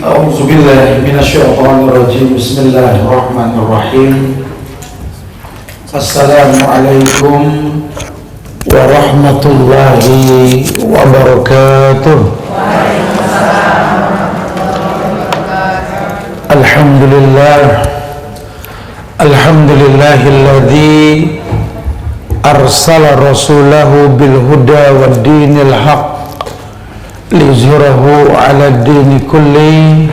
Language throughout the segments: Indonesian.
أعوذ بالله من الشيطان الرجيم. بسم الله الرحمن الرحيم. السلام عليكم ورحمة الله وبركاته. الحمد لله الذي أرسل رسوله بالهدى والدين الحق liyuzhirahu ala dini kulli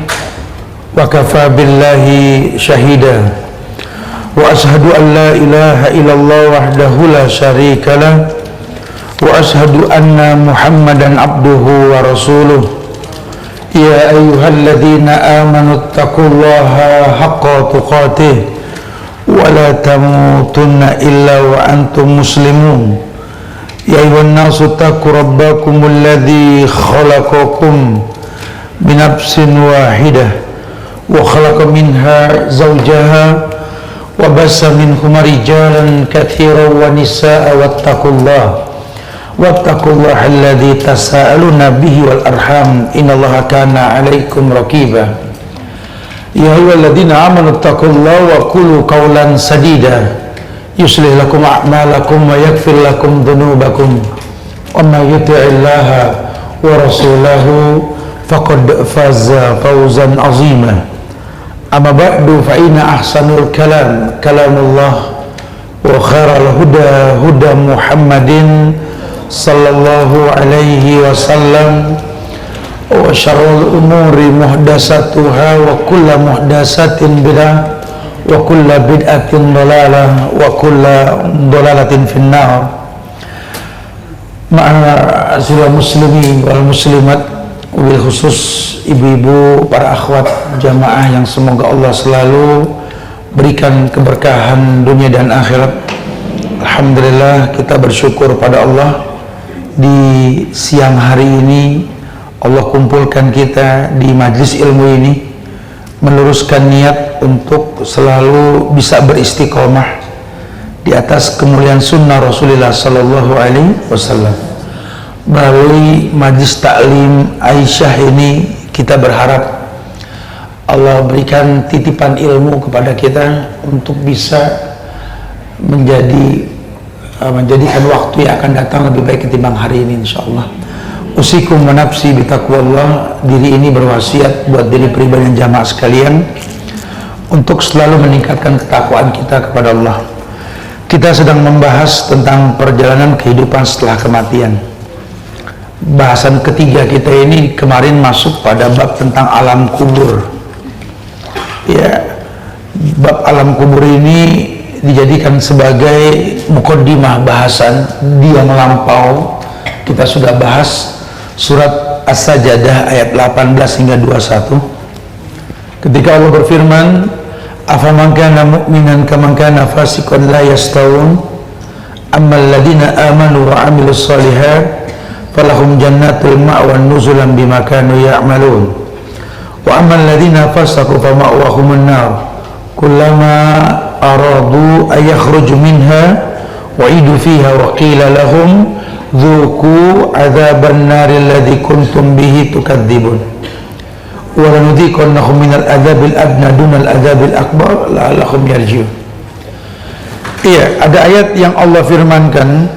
wa kafa billahi syahida wa ashhadu an la ilaha illallah wahdahu la syarika lah wa ashhadu anna muhammadan abduhu wa rasuluh. Ya ayyuhalladzina amanu taqullaha haqqa tuqatih wa la tamutunna illa wa antum muslimun. Ya ayyuhan nasu taqu rabbakumul ladzi khalaqakum min nafsin wahidah wa khalaqa minha zawjaha wa bassa minhuma rijalan katsiran wa nisaa'a wattaqullaha alladzi tasaaluna bihi wal arham innallaha kana 'alaikum raqiba. Ya ayyuhalladzina amanu taqullaha wa qulu qawlan sadida yuslih lakum a'malakum wa yaghfir lakum dhunubakum wa may yuti'illaha wa rasulahu faqad faza fawzan 'azima. Amma ba'du fa inna ahsanul kalamullah wa khairal huda huda Muhammadin sallallahu alaihi wasallam wa syarrul umuri muhdatsatuha wa kullu muhdatsatin bid'ah wa kulla bid'atin dhalalah wa kulla dhalalatin finnar. Ma'asyiral muslimin wal muslimat, wabil khusus ibu-ibu, para akhwat jamaah yang semoga Allah selalu berikan keberkahan dunia dan akhirat. Alhamdulillah, kita bersyukur pada Allah di siang hari ini Allah kumpulkan kita di majlis ilmu ini, meluruskan niat untuk selalu bisa beristiqomah di atas kemuliaan sunnah Rasulullah sallallahu alaihi wasallam. Melalui majlis taklim Aisyah ini kita berharap Allah berikan titipan ilmu kepada kita untuk bisa menjadikan waktu yang akan datang lebih baik ketimbang hari ini insyaallah. Usikum wa nafsi bitaqwallah. Diri ini berwasiat buat diri pribadi dan jamaah sekalian untuk selalu meningkatkan ketakwaan kita kepada Allah. Kita sedang membahas tentang perjalanan kehidupan setelah kematian. Bahasan ketiga kita ini kemarin masuk pada bab tentang alam kubur. Ya, bab alam kubur ini dijadikan sebagai mukaddimah bahasan di yang lampau. Kita sudah bahas surat As-Sajdah ayat 18 hingga 21. Ketika Allah berfirman, afaman kana mu'minan kaman kana fasiqan la yastawun ammal ladina amanu wa 'amilus shalihat falahum jannatul ma'wa nuzulan bima kanu ya'malun wa ammal ladina fasaqu fa ma'wahumun nar kullama aradu ay yakhruju minha wa'idu fiha wa qila lahum dzuqu adzaban nari alladzi kuntum bihi tukadzibun wa lanudhiqannahum minal adzabil adna dunal adzabil akbar la'allahum yarji'un. Iya, ada ayat yang Allah firmankan,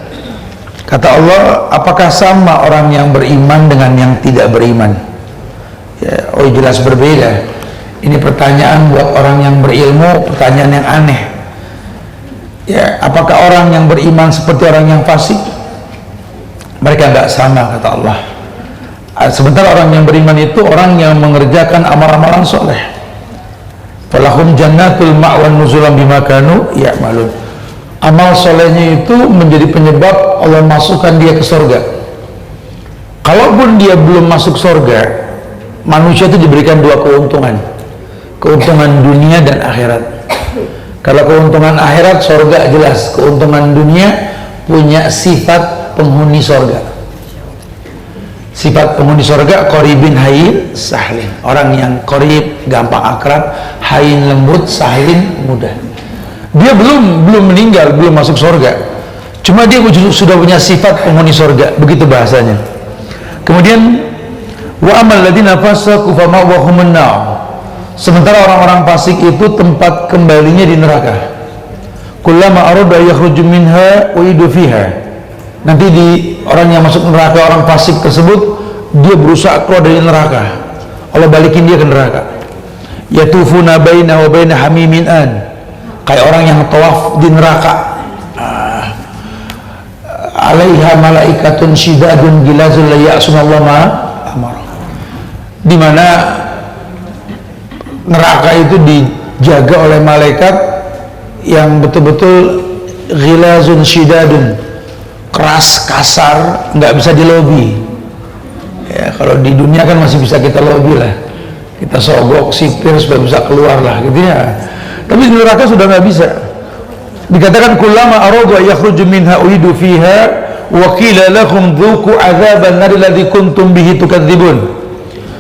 kata Allah, apakah sama orang yang beriman dengan yang tidak beriman? Ya, oh jelas berbeda. Ini pertanyaan buat orang yang berilmu, pertanyaan yang aneh. Ya, apakah orang yang beriman seperti orang yang fasik? Mereka enggak sama, kata Allah. Sementara orang yang beriman itu orang yang mengerjakan amal-amalan soleh. Falahum jannatul ma'wan nuzulan bima kanu ya'malun. Amal solehnya itu menjadi penyebab Allah masukkan dia ke surga. Kalaupun dia belum masuk surga, manusia itu diberikan dua keuntungan. Keuntungan dunia dan akhirat. Kalau keuntungan akhirat, surga jelas. Keuntungan dunia punya sifat penghuni surga. Sifat penghuni surga qaribin hayyin sahlin. Orang yang qarib, gampang akrab, hayyin lembut, sahlin mudah. Dia belum meninggal, belum masuk surga. Cuma dia sudah punya sifat penghuni surga, begitu bahasanya. Kemudian Wa amal ladina fasaqu fa ma'wahumun nar. Sementara orang-orang fasik itu tempat kembalinya di neraka. Kullama arada yakhruju minha uidu fiha. Nanti di orang yang masuk neraka, orang fasik tersebut, dia berusaha keluar dari neraka, Allah balikin dia ke neraka. Yatufuna baina wa baina hamimin an, kayak orang yang tawaf di neraka. Alaiha malaikatun shidadun gilazul la ya'sunallaha ma amara. Di mana neraka itu dijaga oleh malaikat yang betul-betul ghilazun shidadun, keras, kasar, nggak bisa dilobi. Ya, kalau di dunia kan masih bisa kita lobi lah, kita sogok sipir supaya bisa keluar lah gitu ya. Tapi di neraka sudah nggak bisa. Dikatakan kullama aradu yakhruju minha uidu fiha wa qila lahum dhuqu adzaban nar alladzi kuntum bihi tukadzibun.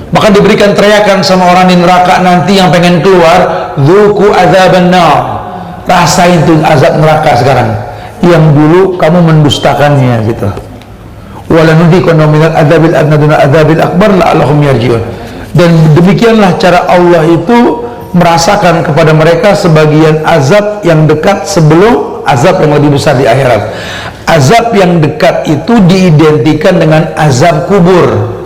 Maka diberikan teriakan sama orang di neraka nanti yang pengen keluar, dhuqu adzaban nar, rasain tuh azab neraka sekarang yang dulu kamu mendustakannya gitu. Wala nudhiqannahum minal adzabil adna duna adzabil akbar la'allahum yarji'un. Dan demikianlah cara Allah itu merasakan kepada mereka sebagian azab yang dekat sebelum azab yang lebih besar di akhirat. Azab yang dekat itu diidentikan dengan azab kubur.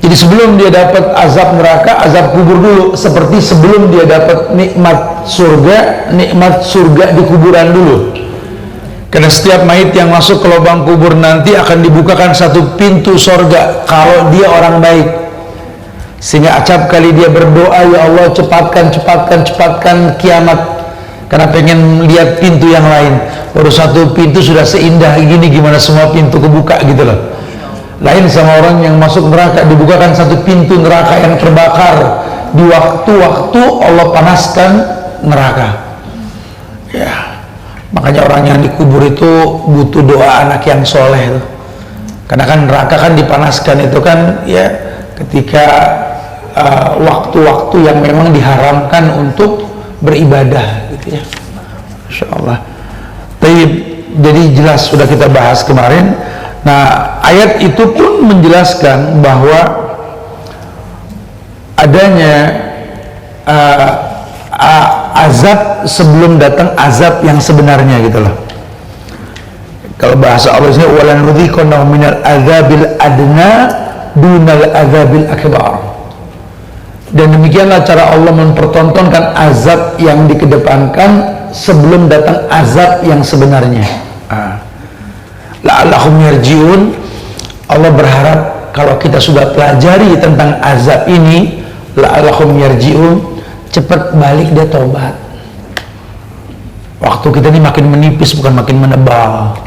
Jadi sebelum dia dapat azab neraka, azab kubur dulu, seperti sebelum dia dapat nikmat surga di kuburan dulu. Karena setiap mayit yang masuk ke lubang kubur nanti akan dibukakan satu pintu surga kalau dia orang baik. Sehingga acap kali dia berdoa, ya Allah cepatkan kiamat, karena pengen lihat pintu yang lain. Baru satu pintu sudah seindah gini, gimana semua pintu kebuka gitu loh. Lain sama orang yang masuk neraka, dibukakan satu pintu neraka yang terbakar di waktu-waktu Allah panaskan neraka. Ya, makanya orang yang dikubur itu butuh doa anak yang soleh tuh. Karena kan neraka kan dipanaskan itu kan ya ketika waktu-waktu yang memang diharamkan untuk beribadah gitu ya. Insya Allah. Jadi jelas sudah kita bahas kemarin. Nah, ayat itu pun menjelaskan bahwa adanya azab sebelum datang azab yang sebenarnya gitu loh. Kalau bahasa Allah ini walan nudhiqannahum minal adzabil adna dunal adzabil akbar. Dan demikianlah cara Allah mempertontonkan azab yang dikedepankan sebelum datang azab yang sebenarnya. La'allahum yarji'un. Allah berharap kalau kita sudah pelajari tentang azab ini, la'allahum yarji'un, cepat balik dia taubat. Waktu kita ini makin menipis bukan makin menebal.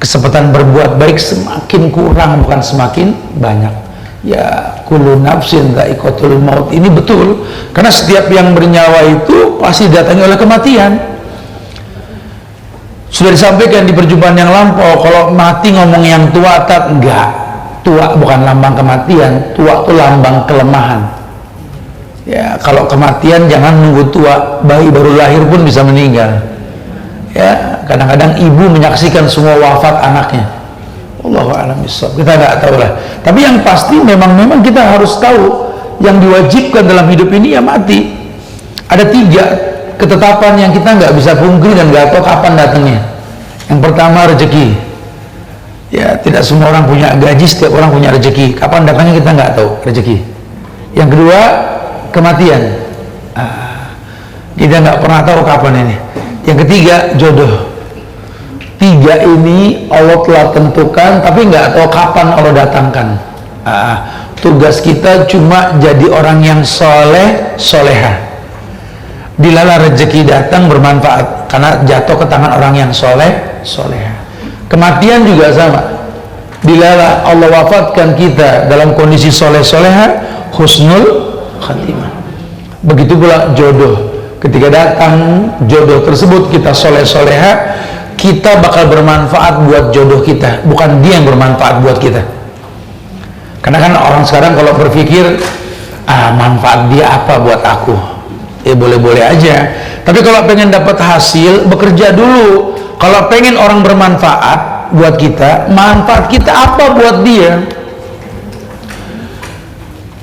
Kesempatan berbuat baik semakin kurang bukan semakin banyak. Ya, kullu nafsin dha'iqatul maut, ini betul, karena setiap yang bernyawa itu pasti didatangi oleh kematian. Sudah disampaikan di perjumpaan yang lampau, kalau mati ngomong yang tua tak enggak. Tua bukan lambang kematian, tua itu lambang kelemahan. Ya, kalau kematian jangan nunggu tua, bayi baru lahir pun bisa meninggal. Ya, kadang-kadang ibu menyaksikan semua wafat anaknya. Allahu a'lam bishawab, kita nggak tahu lah. Tapi yang pasti memang kita harus tahu yang diwajibkan dalam hidup ini ya mati. Ada 3 ketetapan yang kita nggak bisa pungkiri dan nggak tahu kapan datangnya. Yang pertama rezeki. Ya, tidak semua orang punya gaji, setiap orang punya rezeki. Kapan datangnya kita nggak tahu rezeki. Yang kedua kematian. Kita nggak pernah tahu kapan ini. Yang ketiga jodoh. 3 ini Allah telah tentukan, tapi nggak tahu kapan Allah datangkan. Tugas kita cuma jadi orang yang soleh, soleha. Dilala rezeki datang bermanfaat, karena jatuh ke tangan orang yang soleh, soleha. Kematian juga sama. Dilala Allah wafatkan kita dalam kondisi soleh, soleha, husnul khatimah. Begitu pula jodoh. Ketika datang jodoh tersebut kita soleh, soleha, kita bakal bermanfaat buat jodoh kita, bukan dia yang bermanfaat buat kita. Karena kan orang sekarang kalau berpikir manfaat dia apa buat aku, boleh-boleh aja. Tapi kalau pengen dapat hasil, bekerja dulu. Kalau pengen orang bermanfaat buat kita, manfaat kita apa buat dia.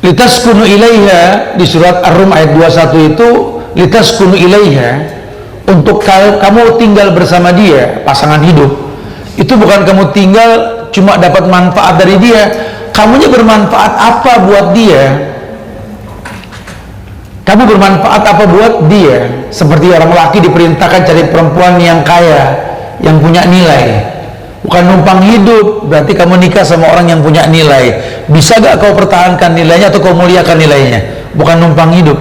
Litaskunu ilaiha di surat Ar-Rum ayat 21 itu, litaskunu ilaiha, untuk kamu tinggal bersama dia, pasangan hidup. Itu bukan kamu tinggal cuma dapat manfaat dari dia, kamunya bermanfaat apa buat dia? Kamu bermanfaat apa buat dia? Seperti orang laki diperintahkan cari perempuan yang kaya, yang punya nilai. Bukan numpang hidup, berarti kamu nikah sama orang yang punya nilai. Bisa gak kau pertahankan nilainya atau kau muliakan nilainya? Bukan numpang hidup.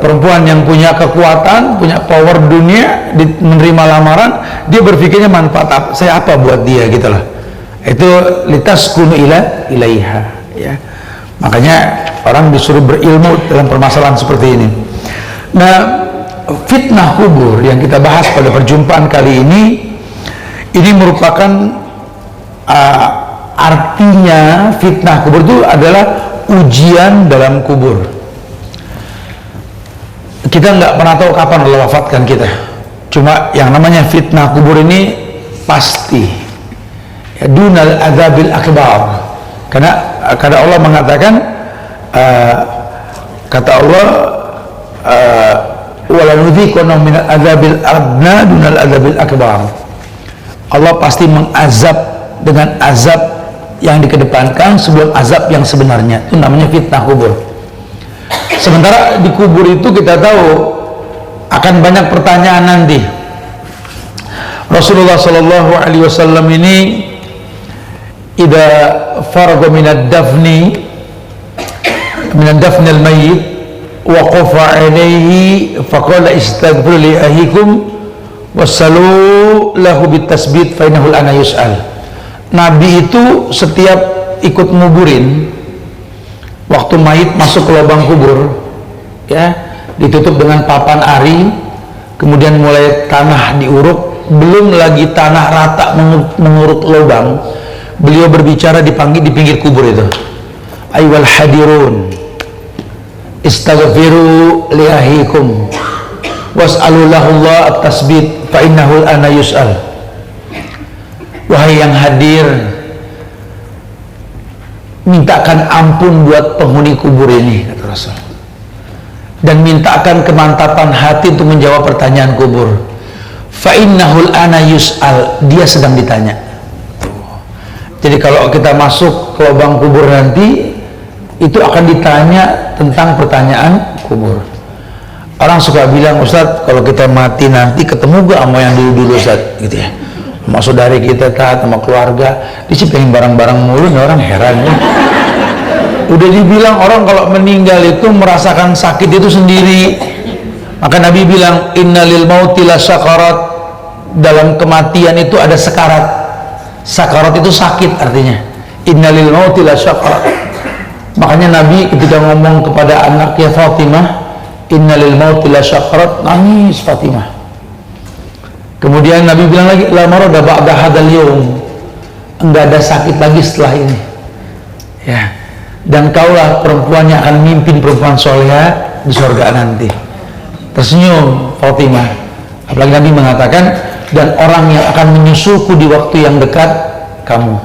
Perempuan yang punya kekuatan, punya power dunia, menerima lamaran, dia berpikirnya manfaat apa, saya apa buat dia gitu loh. Itu litaskunu ilaiha, ya. Makanya orang disuruh berilmu dalam permasalahan seperti ini. Nah, fitnah kubur yang kita bahas pada perjumpaan kali ini merupakan artinya fitnah kubur itu adalah ujian dalam kubur. Kita nggak pernah tahu kapan Allah wafatkan kita. Cuma yang namanya fitnah kubur ini pasti, ya, dunal adzabil akbar. Karena Allah mengatakan, kata Allah, wala nudziquna min adzabil adna dunal adzabil akbar. Allah pasti mengazab dengan azab yang dikedepankan sebelum azab yang sebenarnya. Itu namanya fitnah kubur. Sementara di kubur itu kita tahu akan banyak pertanyaan nanti. Rasulullah Shallallahu Alaihi Wasallam ini idza faraga minad dafni al-mayyit waqafa alaihi faqala istaghfiru li ahikum wassalu lahu bitasbit fa innahu ana yus'al. Nabi itu setiap ikut nguburin, waktu mayit masuk ke lubang kubur, ya, ditutup dengan papan ari, kemudian mulai tanah diuruk, belum lagi tanah rata menguruk lubang, beliau berbicara di pinggir kubur itu, ayyuhal hadirun istaghfiru li ahikum was'alu lahullah at-tasbit fa innahu ana yus'al. Wahai yang hadir, mintakan ampun buat penghuni kubur ini, kata Rasul, dan mintakan kemantapan hati untuk menjawab pertanyaan kubur. Fa innahul ana yus'al, dia sedang ditanya. Jadi kalau kita masuk ke lubang kubur nanti, itu akan ditanya tentang pertanyaan kubur. Orang suka bilang, Ustadz, kalau kita mati nanti ketemu gak sama yang dulu-dulu, Ustadz, gitu ya, sama saudari kita, sama keluarga. Dia sih pengen barang-barang mulu, nih orang heran ya. Udah dibilang orang kalau meninggal itu merasakan sakit itu sendiri. Maka Nabi bilang, innalil mauti la sakarat, dalam kematian itu ada sekarat. Sakarat itu sakit artinya. Innalil mauti la sakarat. Makanya Nabi ketika ngomong kepada anaknya Fatimah, innalil mauti la sakarat, nangis Fatimah. Kemudian Nabi bilang lagi, la marada ba'da hadzal yaum, enggak ada sakit lagi setelah ini, ya, dan kaulah perempuan yang akan mimpin perempuan soleha di surga nanti. Tersenyum Fatimah. Apalagi Nabi mengatakan, dan orang yang akan menyusulku di waktu yang dekat, kamu.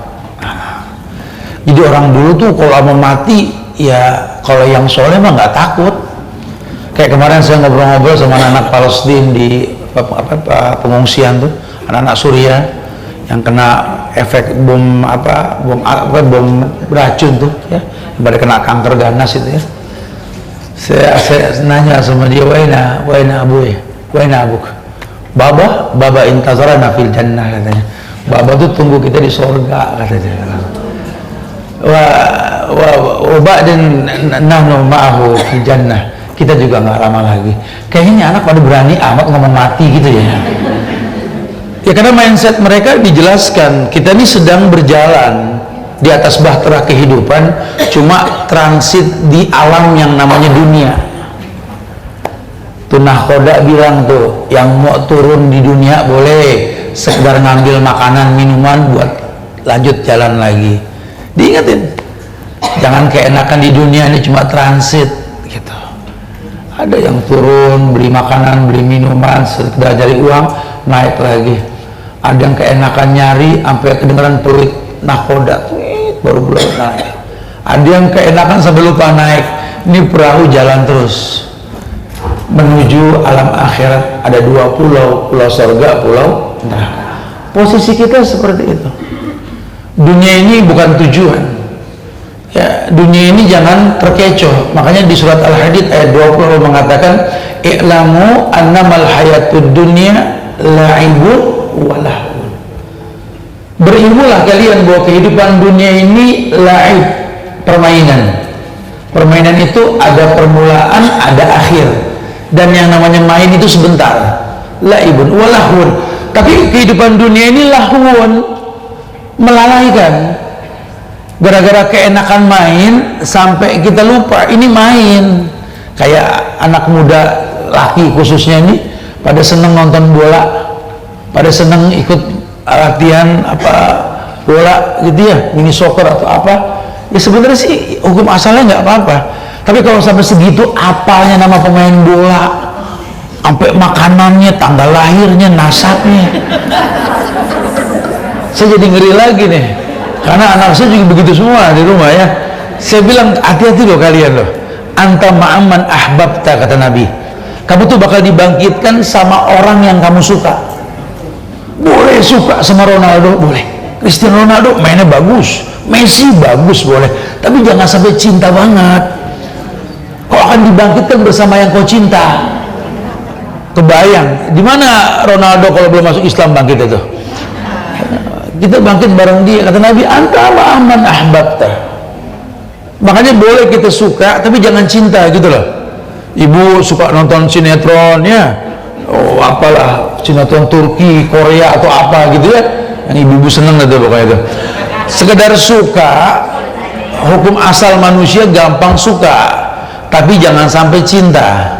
Jadi orang dulu tuh kalau mau mati, ya kalau yang soleh mah nggak takut. Kayak kemarin saya ngobrol-ngobrol sama anak-anak Palestina di pengungsian tuh, anak-anak Suriah yang kena efek bom beracun tuh, ya, pada kena kanker ganas itu ya. Saya nanya sama dia, waina abuk, baba intazarana fil jannah, katanya. Baba tuh tunggu kita di surga, katanya. Wa ba'din nahnu ma'ahu fil jannah, kita juga nggak lama lagi. Kayaknya anak pada berani amat ngomong mati gitu ya. Ya karena mindset mereka dijelaskan, kita ini sedang berjalan di atas bahtera kehidupan, cuma transit di alam yang namanya dunia. Tuh Nahkoda bilang tuh, yang mau turun di dunia boleh sekedar ngambil makanan minuman buat lanjut jalan lagi. Diingetin, jangan keenakan di dunia ini cuma transit gitu. Ada yang turun beli makanan, beli minuman, sekedar cari uang, naik lagi. Ada yang keenakan nyari sampai kedengeran peluit Nahkoda, baru naik. Ada yang keenakan sampai lupa naik. Ini perahu jalan terus menuju alam akhirat. Ada dua pulau, pulau surga, pulau neraka. Posisi kita seperti itu. Dunia ini bukan tujuan. Ya, dunia ini jangan terkecoh. Makanya di surat Al-Hadid ayat 20 mengatakan, "I'lamu annamal hayatud dunya la'ibun wa lahun." Berilmulah kalian bahwa kehidupan dunia ini la'ib, permainan. Permainan itu ada permulaan, ada akhir. Dan yang namanya main itu sebentar. La'ibun wa lahun. Tapi kehidupan dunia ini lahun, melalaikan. Gara-gara keenakan main sampai kita lupa ini main. Kayak anak muda laki khususnya ini pada seneng nonton bola, pada seneng ikut latihan apa bola gitu ya, mini soccer atau apa. Ya sebenarnya sih hukum asalnya nggak apa-apa. Tapi kalau sampai segitu apalnya nama pemain bola, sampai makanannya, tanggal lahirnya, nasabnya, saya jadi ngeri lagi nih. Karena anak saya juga begitu semua di rumah ya. Saya bilang hati-hati loh kalian loh. Anta ma'aman ahbabta, kata Nabi. Kamu tuh bakal dibangkitkan sama orang yang kamu suka. Boleh suka sama Ronaldo, boleh. Cristiano Ronaldo mainnya bagus, Messi bagus, boleh. Tapi jangan sampai cinta banget. Kau akan dibangkitkan bersama yang kau cinta. Kebayang, di mana Ronaldo kalau belum masuk Islam bangkit itu? Kita bangkit bareng dia. Kata Nabi, anta ma'aman ahbabta. Makanya boleh kita suka tapi jangan cinta gitu loh. Ibu suka nonton sinetron ya, oh apalah, sinetron Turki, Korea atau apa gitu ya, yang ibu-ibu seneng itu pokoknya itu. Sekedar suka, hukum asal manusia gampang suka, tapi jangan sampai cinta.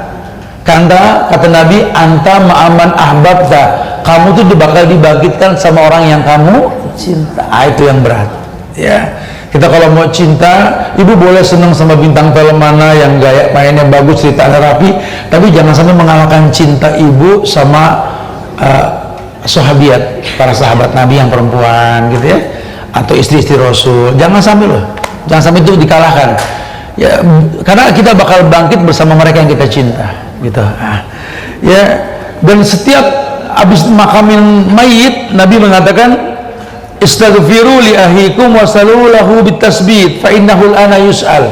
Kata Nabi, anta ma'aman ahbabta. Kamu tuh bakal dibangkitkan sama orang yang kamu cinta. Itu yang berat ya. Kita kalau mau cinta, ibu boleh senang sama bintang film mana yang gaya mainnya bagus, ceritanya rapi, tapi jangan sampai mengalahkan cinta ibu sama sahabiat, para sahabat Nabi yang perempuan gitu ya, atau istri-istri Rasul. Jangan sampai loh, jangan sampai itu dikalahkan ya, karena kita bakal bangkit bersama mereka yang kita cinta gitu. Ya, dan setiap habis makamin mayit, Nabi mengatakan, istaghfiru li ahikum wasalu lahu bitasbih fa innahu al-ana yus'al.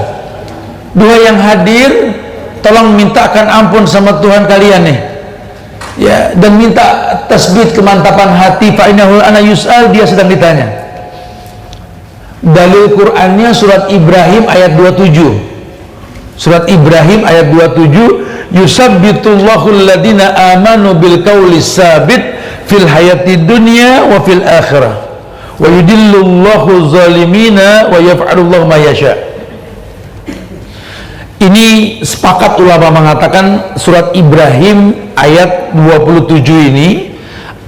Dua yang hadir, tolong mintakan ampun sama Tuhan kalian nih ya, dan minta tasbih, kemantapan hati, fa innahu al-ana yus'al, dia sedang ditanya. Dalil Qur'annya surat Ibrahim ayat 27. Surat Ibrahim ayat 27, yusabbitullahu alladhina amanu bil qawli sabit fil hayati dunya wa fil akhirah wa yudillullahu zalimina wa yaf'alullahu ma yasha. Ini sepakat ulama mengatakan surat Ibrahim ayat 27 ini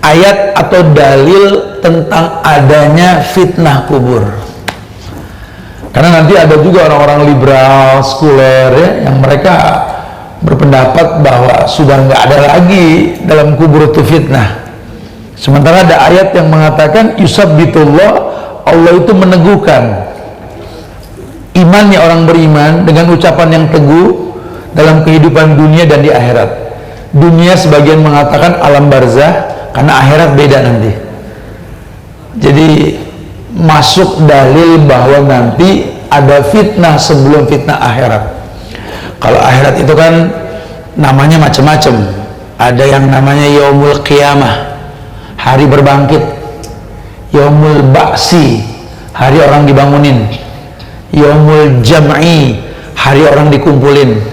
ayat atau dalil tentang adanya fitnah kubur. Karena nanti ada juga orang-orang liberal, sekuler ya, yang mereka berpendapat bahwa sudah nggak ada lagi dalam kubur itu fitnah. Sementara ada ayat yang mengatakan yusabbitullah, Allah itu meneguhkan imannya orang beriman dengan ucapan yang teguh dalam kehidupan dunia dan di akhirat. Dunia sebagian mengatakan alam barzah, karena akhirat beda nanti. Jadi masuk dalil bahwa nanti ada fitnah sebelum fitnah akhirat. Kalau akhirat itu kan namanya macam-macam. Ada yang namanya yaumul qiyamah, hari berbangkit. Yaumul ba'si, hari orang dibangunin. Yaumul jam'i, hari orang dikumpulin.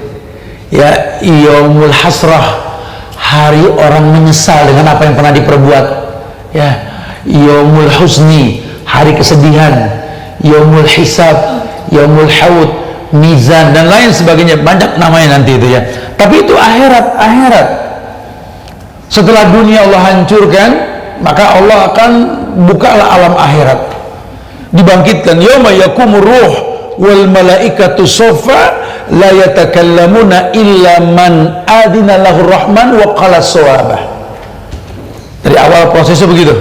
Ya, yaumul hasrah, hari orang menyesal dengan apa yang pernah diperbuat. Ya, yaumul husni, hari kesedihan. Yaumul hisab, yaumul haud, mizan dan lain sebagainya, banyak namanya nanti itu ya. Tapi itu akhirat. Setelah dunia Allah hancurkan, maka Allah akan bukalah alam akhirat, dibangkitkan. Yauma yakumur ruh wal malaikatu sofa la yatakallamuna illa man adina lahur rahman wa qala shawabah. Dari awal prosesnya begitu,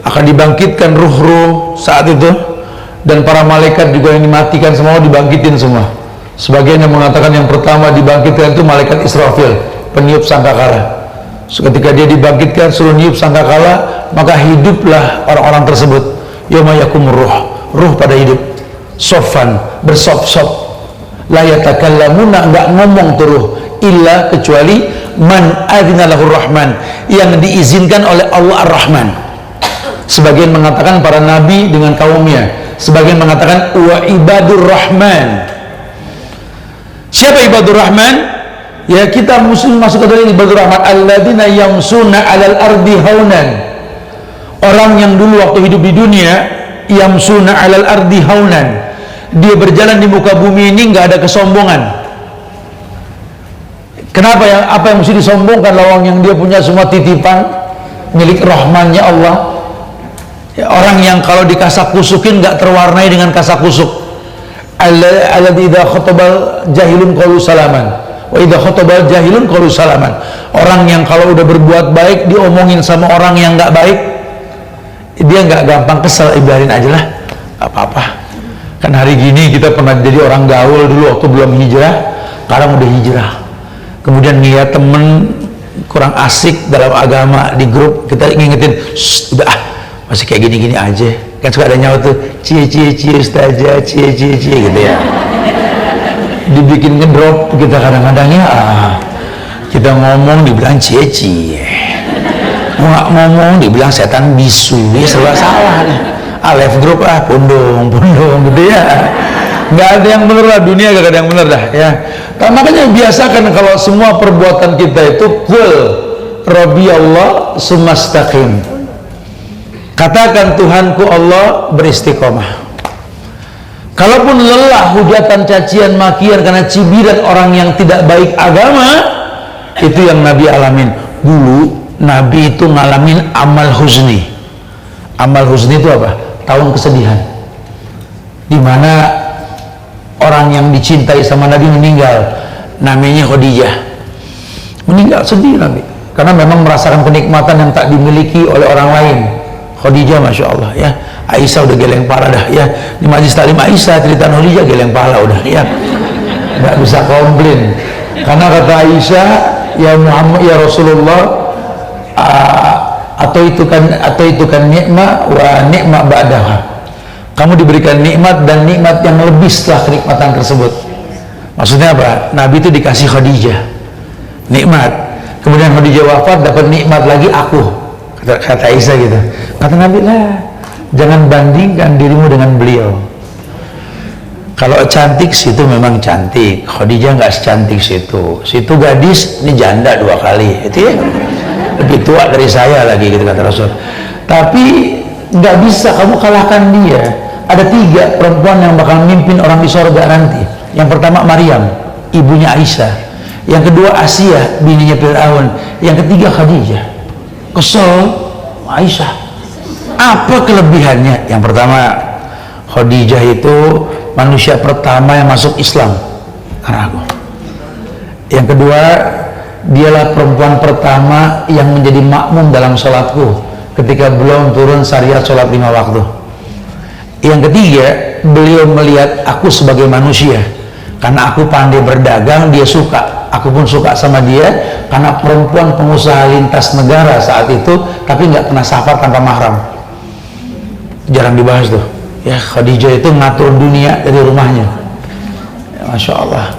akan dibangkitkan ruh-ruh saat itu dan para malaikat juga yang dimatikan semua dibangkitin semua. Sebagian yang mengatakan yang pertama dibangkitkan itu malaikat Israfil, peniup sangkakala. Ketika dia dibangkitkan suruh niup sangkakala, maka hiduplah orang-orang tersebut. Yauma yakumur ruh pada hidup, sofan, bersop-sop, la yatakallamuna, enggak ngomong turuh, illa kecuali man adzina lahur rahman, yang diizinkan oleh Allah Ar-Rahman. Sebagian mengatakan para nabi dengan kaumnya, sebagian mengatakan wa ibadur rahman. Siapa ibadur rahman? Ya, kita muslim masuk ke dalam ibadur rahman, alladzina yamsuna 'alal ardi haunan. Orang yang dulu waktu hidup di dunia, yamsuna 'alal ardi haunan, dia berjalan di muka bumi ini nggak ada kesombongan. Kenapa ya? Apa yang mesti disombongkan? Lawang yang dia punya semua titipan milik rahmannya Allah. Ya, orang yang kalau dikasak kusukin nggak terwarnai dengan kasak kusuk. Alladzi idza khatabal jahilun qalu salaman wa idza khatabal jahilun qalu salaman. Orang yang kalau udah berbuat baik diomongin sama orang yang nggak baik, dia nggak gampang kesel, biarin aja lah, apa-apa. Kan hari gini kita pernah jadi orang gaul dulu waktu belum hijrah, sekarang udah hijrah. Kemudian ngeliat temen kurang asik dalam agama di grup, kita ngingetin, udah masih kayak gini-gini aja. Kan suka ada nyawa tuh, cie ustazah, cie gitu ya. Dibikin ngedrop kita kadang-kadang ya, kita ngomong dibilang cie, nggak ngomong dibilang setan bisu, ya serba salah nih. Left group pondong gitu ya. Nggak ada yang bener lah, dunia gak ada yang bener dah ya. Makanya biasakan kalau semua perbuatan kita itu kul Rabbi Allah sumastaqim, katakan Tuhanku Allah beristiqomah. Kalaupun lelah, hujatan, cacian, makian karena cibiran orang yang tidak baik agama, itu yang Nabi alamin. Dulu Nabi itu ngalamin amal huzni. Amal huzni itu apa? Tahun kesedihan, dimana orang yang dicintai sama Nabi meninggal, namanya Khadijah. Meninggal, sedih Nabi, karena memang merasakan kenikmatan yang tak dimiliki oleh orang lain. Khadijah, Masya Allah ya. Aisyah udah geleng pala dah ya. Di majlis taklim Aisyah cerita Khadijah geleng pala udah ya. Nggak bisa komplain, karena kata Aisyah, ya Muhammad, ya Rasulullah, atau itu kan nikmat wa nikmat ba'daha. Kamu diberikan nikmat dan nikmat yang lebih setelah kenikmatan tersebut. Maksudnya apa? Nabi itu dikasih Khadijah nikmat, kemudian Khadijah wafat, dapat nikmat lagi aku, kata Aisyah gitu. Kata Nabi, lah, jangan bandingkan dirimu dengan beliau. Kalau cantik situ memang cantik, Khadijah nggak secantik situ. Situ gadis, ini janda 2 kali, itu ya, lebih tua dari saya lagi gitu kata Rasul. Tapi nggak bisa kamu kalahkan dia. Ada 3 perempuan yang bakal mimpin orang di sorga nanti. Yang pertama Maryam, ibunya Aisyah. Yang kedua Asia, bininya Fir'aun. Yang ketiga Khadijah. Kesel Aisyah, apa kelebihannya? Yang pertama, Khadijah itu manusia pertama yang masuk Islam karena aku. Yang kedua, dialah perempuan pertama yang menjadi makmum dalam sholatku ketika belum turun syariat sholat 5 waktu. Yang ketiga, beliau melihat aku sebagai manusia, karena aku pandai berdagang, dia suka, aku pun suka sama dia, karena perempuan pengusaha lintas negara saat itu, tapi nggak pernah safar tanpa mahram. Jarang dibahas tuh ya. Khadijah itu ngatur dunia dari rumahnya ya, Masya Allah.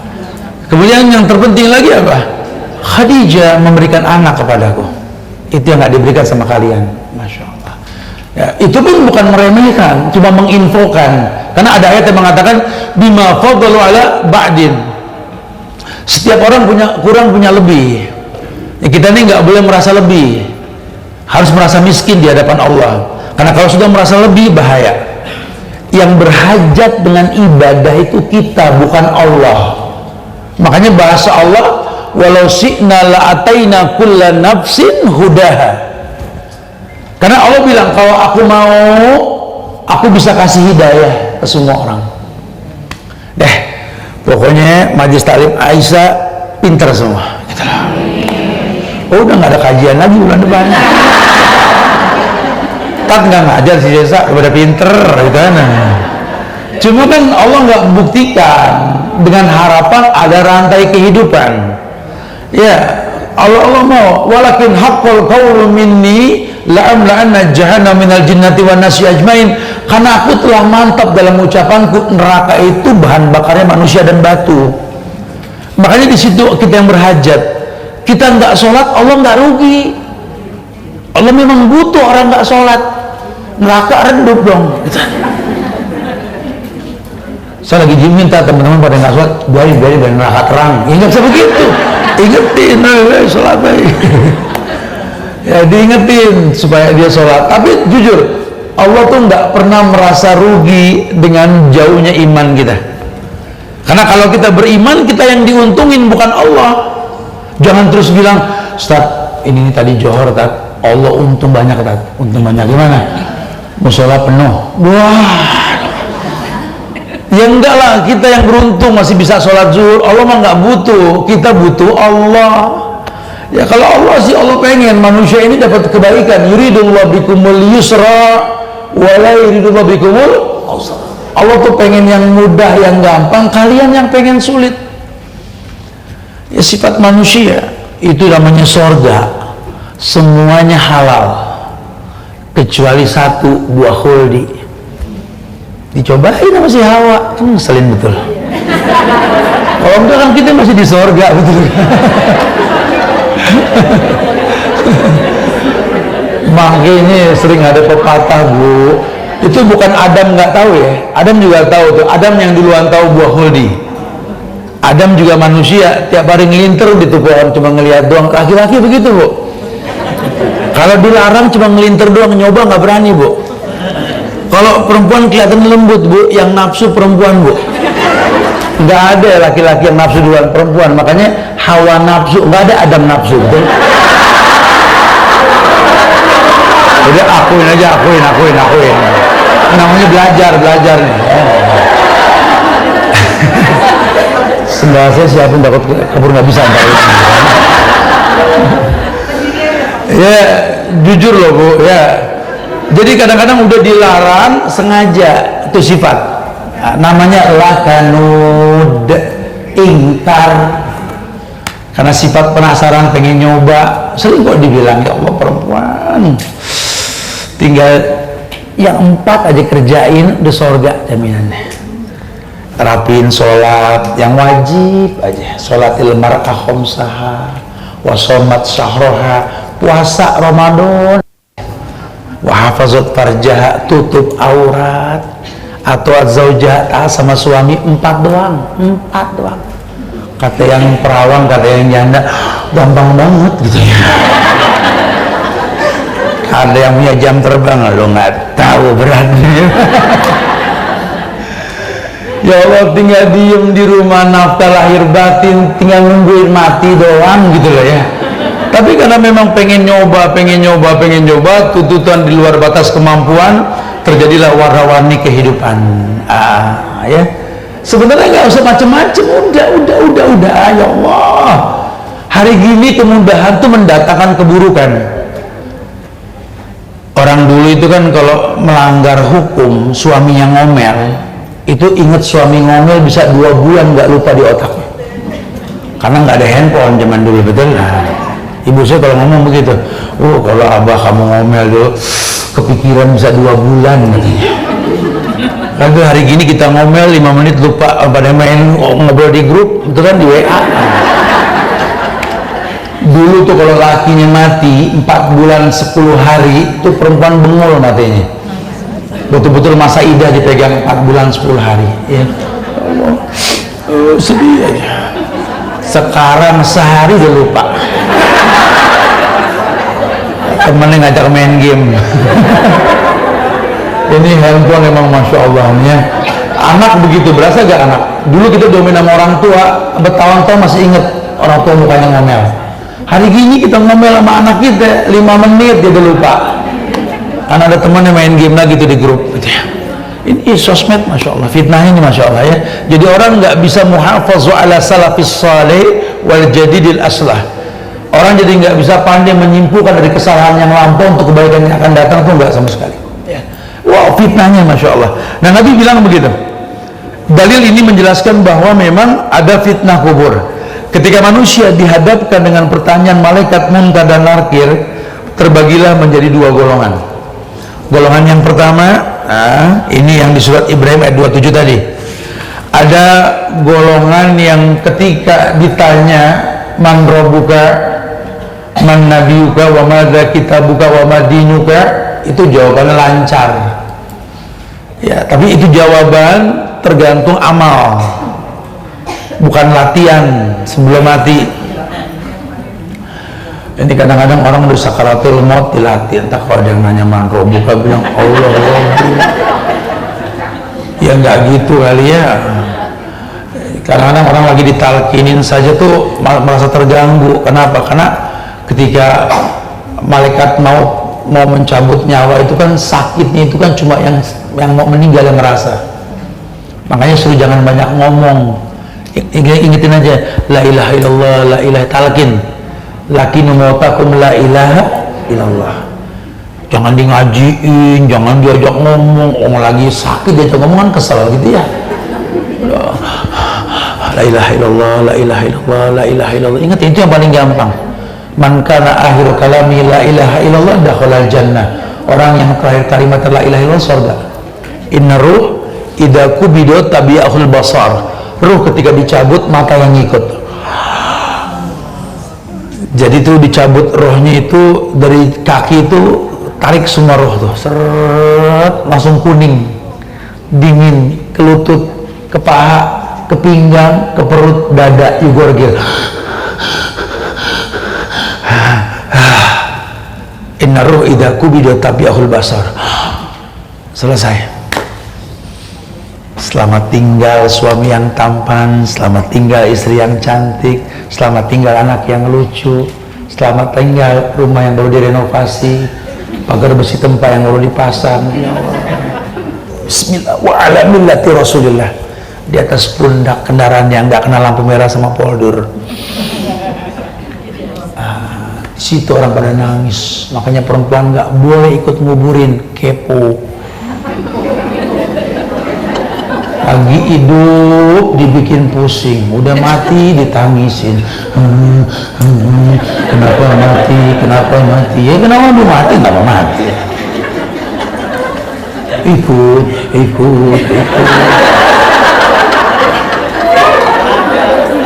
Kemudian yang terpenting lagi apa? Khadijah memberikan anak kepadaku, itu yang nggak diberikan sama kalian. Masya Allah ya. Itu pun bukan meremehkan, cuma menginfokan, karena ada ayat yang mengatakan bima fadlu ala ba'din. Setiap orang punya lebih ya. Kita ini nggak boleh merasa lebih, harus merasa miskin di hadapan Allah, karena kalau sudah merasa lebih bahaya. Yang berhajat dengan ibadah itu kita, bukan Allah. Makanya bahasa Allah, walau syi'na la'ataina kulla nafsin hudaha. Karena Allah bilang, kalau aku mau, aku bisa kasih hidayah ke semua orang. Deh, pokoknya majlis taklim Aisyah pinter semua. Oh, udah nggak ada kajian lagi bulan depan. Tak nggak ngajar si Desa, udah pinter gitu kan. Cuma kan Allah nggak membuktikan dengan harapan ada rantai kehidupan. Ya, Allah mau, walakin haqqal qawlu minni la'amla'anna jahannam minal jinnati wan nasi ajmain, karena aku telah mantap dalam ucapanku, neraka itu bahan bakarnya manusia dan batu. Makanya di situ kita yang berhajat, kita nggak sholat, Allah nggak rugi. Allah memang butuh orang nggak sholat, neraka redup dong. Saya lagi minta teman-teman pada nggak sholat, biarin neraka terang. Ya nggak bisa begitu. Ingetin, sholat baik. Ya diingetin supaya dia sholat. Tapi jujur, Allah tuh nggak pernah merasa rugi dengan jauhnya iman kita. Karena kalau kita beriman, kita yang diuntungin, bukan Allah. Jangan terus bilang, Ustaz, ini tadi Johor, Ustaz, Allah untung banyak, Ustaz. Untung banyak gimana? Musola penuh. Wah. Ya enggak lah, kita yang beruntung masih bisa sholat zuhur. Allah mah nggak butuh, kita butuh Allah. Ya kalau Allah sih, Allah pengen manusia ini dapat kebaikan. Yuridullahu bikumul yusra wa la yuridullahu bikumul usra. Allah tuh pengen yang mudah, yang gampang, kalian yang pengen sulit. Ya sifat manusia itu namanya sorga, semuanya halal kecuali satu, buah khuldi. Dicobain sama si Hawa, kan ngeselin betul. Kalau enggak kan kita masih di sorga, betul. Makanya sering ada pepatah, Bu, itu bukan Adam nggak tahu ya, Adam juga tahu tuh. Adam yang duluan tahu buah khuldi. Adam juga manusia, tiap hari ngelinter di tuh pohon, cuma ngelihat doang. Laki-laki begitu, Bu. Kalau dilarang cuma ngelinter doang, nyoba nggak berani, Bu. Kalau perempuan kelihatan lembut, Bu, yang nafsu perempuan, Bu. Nggak ada laki-laki yang nafsu duluan perempuan, makanya Hawa nafsu, nggak ada Adam nafsu, betul? Jadi akuin aja, akuin. Namanya belajar nih. Sendal saya siapin, takut kabur nggak bisa ntar. Ya, jujur loh, Bu, ya. Jadi kadang-kadang udah dilarang sengaja, itu sifat. Nah, namanya lakanud, ingkar. Karena sifat penasaran, pengen nyoba. Sering kok dibilang, ya Allah perempuan, tinggal yang 4 aja kerjain, udah surga jaminannya. Rapiin sholat yang wajib aja, sholatil mar'ah khomsaha wasomat syahroha, puasa Ramadan, wahafazat farjaha, tutup aurat, atau zaujah, taat sama suami, 4 doang. Kata yang perawang, kata yang janda, gampang banget gitu ya. Ada yang punya jam terbang, lo nggak tahu beratnya. Ya Allah, tinggal diem di rumah, nafkah lahir batin, tinggal nungguin mati doang gitu loh ya. Tapi karena memang pengen nyoba, tuntutan di luar batas kemampuan, terjadilah warna-warni kehidupan. Ya. Sebenarnya nggak usah macem-macem, udah, ya Allah. Hari gini kemudahan tuh mendatangkan keburukan. Orang dulu itu kan kalau melanggar hukum, suaminya ngomel, itu inget suami ngomel bisa 2 bulan nggak lupa di otaknya. Karena nggak ada handphone zaman dulu, betul. Nah, ibu saya kalau ngomong begitu, kalau abah kamu ngomel dulu, kepikiran bisa 2 bulan katanya. Lalu hari gini kita ngomel 5 menit lupa, pada main ngobrol di grup, itu kan di WA. Dulu tuh kalau lakinya mati 4 bulan 10 hari, itu perempuan bengol matinya. Betul-betul masa idah dipegang 4 bulan 10 hari. Ya Allah, sedih aja. Sekarang sehari udah lupa. Temennya ngajak main game. Ini handphone emang Masya Allah ya. Anak begitu, berasa gak anak? Dulu kita domain sama orang tua, bertahun-tahun masih inget orang tua mukanya ngomel. Hari gini kita ngomel sama anak kita 5 menit dia udah lupa. Karena ada temannya main game lagi tuh di grup gitu ya. Ini sosmed Masya Allah, fitnahnya ini Masya Allah ya. Jadi orang nggak bisa muhafazu ala salafis salih wal jadidil aslah. Orang jadi nggak bisa pandai menyimpulkan dari kesalahan yang lampau untuk kebaikan yang akan datang, tuh nggak sama sekali ya. Wow, fitnahnya Masya Allah. Nah, Nabi bilang begitu, Dalil ini menjelaskan bahwa memang ada fitnah kubur. Ketika manusia dihadapkan dengan pertanyaan malaikat munkar dan nakir, terbagilah menjadi dua golongan. Golongan yang pertama, ini yang di surat Ibrahim ayat 27 tadi. Ada golongan yang ketika ditanya man rabbuka, man nabiyuka, wa madza kitabuka, wa madinuka, itu jawabannya lancar. Ya, tapi itu jawaban tergantung amal, bukan latihan sebelum mati. Ini kadang-kadang orang udah sakaratul maut dilatih, entah kalau ada yang nanya man rabbuka bilang Allah Rabbi. Ya nggak gitu kali ya. Kadang-kadang orang lagi ditalkinin saja tuh merasa terganggu. Kenapa? Karena ketika malaikat maut mau mencabut nyawa itu kan sakitnya itu kan cuma yang mau meninggal yang ngerasa. Makanya suruh jangan banyak ngomong. Ingetin aja la ilaha illallah, la ilaha talqin lakinu mautakum la ilaha illallah. Jangan di ngajiin, jangan diajak ngomong. Orang lagi sakit diajak ngomong kan kesel gitu ya. La ilaha illallah, la ilaha illallah, la ilaha illallah. Ingat itu yang paling gampang. Man kana akhir kalami la ilaha illallah dakhalal jannah. Orang yang terakhir kalimat la ilaha illallah surga. Inna ruh idza kubida tabi'ahul basar. Ruh ketika dicabut mata yang ngikut. Jadi itu dicabut rohnya itu dari kaki itu, tarik semua roh tuh, seret, langsung kuning, dingin, ke lutut, ke paha, ke pinggang, ke perut, dada, yugorgil. Inna ruh idza kubida tabi'ahul basar. Selesai. Selamat tinggal suami yang tampan, selamat tinggal istri yang cantik, selamat tinggal anak yang lucu, selamat tinggal rumah yang baru direnovasi, pagar besi tempat yang baru dipasang. Ya Allah. Bismillah wa ala millati Rasulillah. Di atas pundak kendaraan yang nggak kena lampu merah sama poldur. Situ orang pada nangis. Makanya perempuan nggak boleh ikut nguburin, kepo. Lagi hidup dibikin pusing, udah mati ditangisin. Kenapa mati? Kenapa mati? Ya kenapa lu mati? Kenapa mati? Ikut.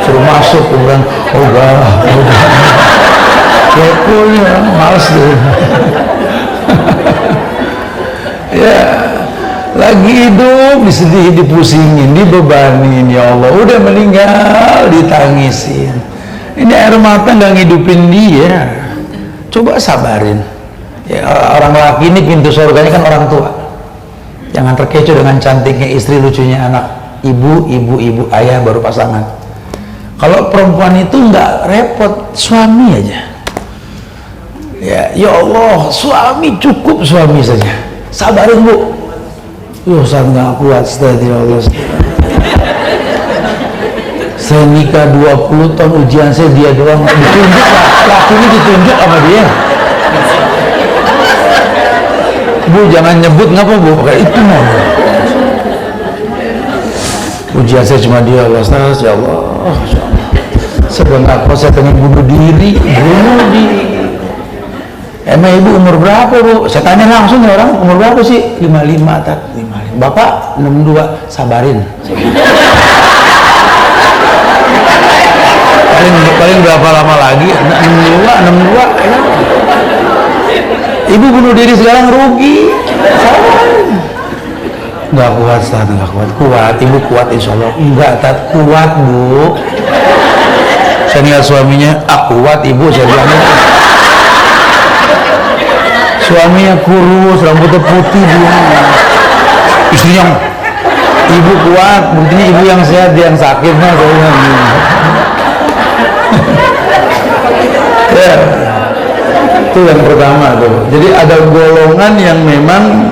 Suruh masuk orang, udah. Kepo ya, males deh. Ya. Lagi hidup disedih, dipusingin, dibebanin, ya Allah. Udah meninggal ditangisin. Ini air mata nggak ngidupin dia. Coba sabarin. Ya, orang laki ini pintu surganya kan orang tua. Jangan terkecoh dengan cantiknya istri, lucunya anak. Ibu, ayah baru pasangan. Kalau perempuan itu nggak repot, suami aja. Ya Allah, suami cukup suami saja. Sabarin bu. Saya nggak kuat, astagfirullah. Saya nikah 20 tahun ujian saya dia doang, ditunjuk laki ini ditunjuk sama dia. Bu jangan nyebut ngapa bu, kayak itu mau. Ujian saya cuma dia, Allah, ya Allah. Sebenarnya saya pengen bunuh diri. Emang ibu umur berapa bu? Saya tanya langsung ya orang, umur berapa sih? 55 tak? 55. Bapak 62, sabarin. paling berapa lama lagi? 62 ya. Ibu bunuh diri sekarang rugi. Sabarin. Nggak kuat, nggak kuat. Kuat, ibu kuat insya Allah. Enggak, tak kuat bu. Saya lihat suaminya, kuat ibu, saya bilang. Suaminya kurus, rambutnya putih dia. Istrinya, ibu kuat, buktinya ibu yang sehat, dia yang sakit mah. Ya, itu yang pertama tuh. Jadi ada golongan yang memang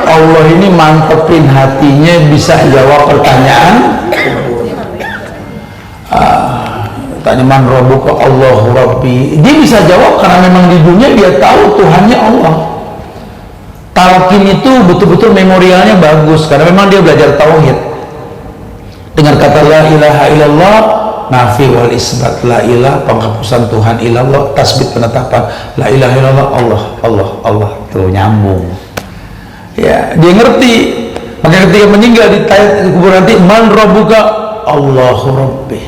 Allah ini mantepin hatinya, bisa jawab pertanyaan. Tanya man rabbuka, Allahu Rabbi. Dia bisa jawab karena memang di dunia dia tahu Tuhannya Allah. Talqin itu betul-betul memorialnya bagus karena memang dia belajar tauhid. dengan kata la ilaha illallah, nafi wal isbat, la ilah penghapusan Tuhan, ilallah tasbih penetapan, la ilaha illallah, Allah Allah Allah, tuh nyambung ya, dia ngerti. Maka ketika meninggal di kubur nanti, man rabbuka, Allahu rabbi,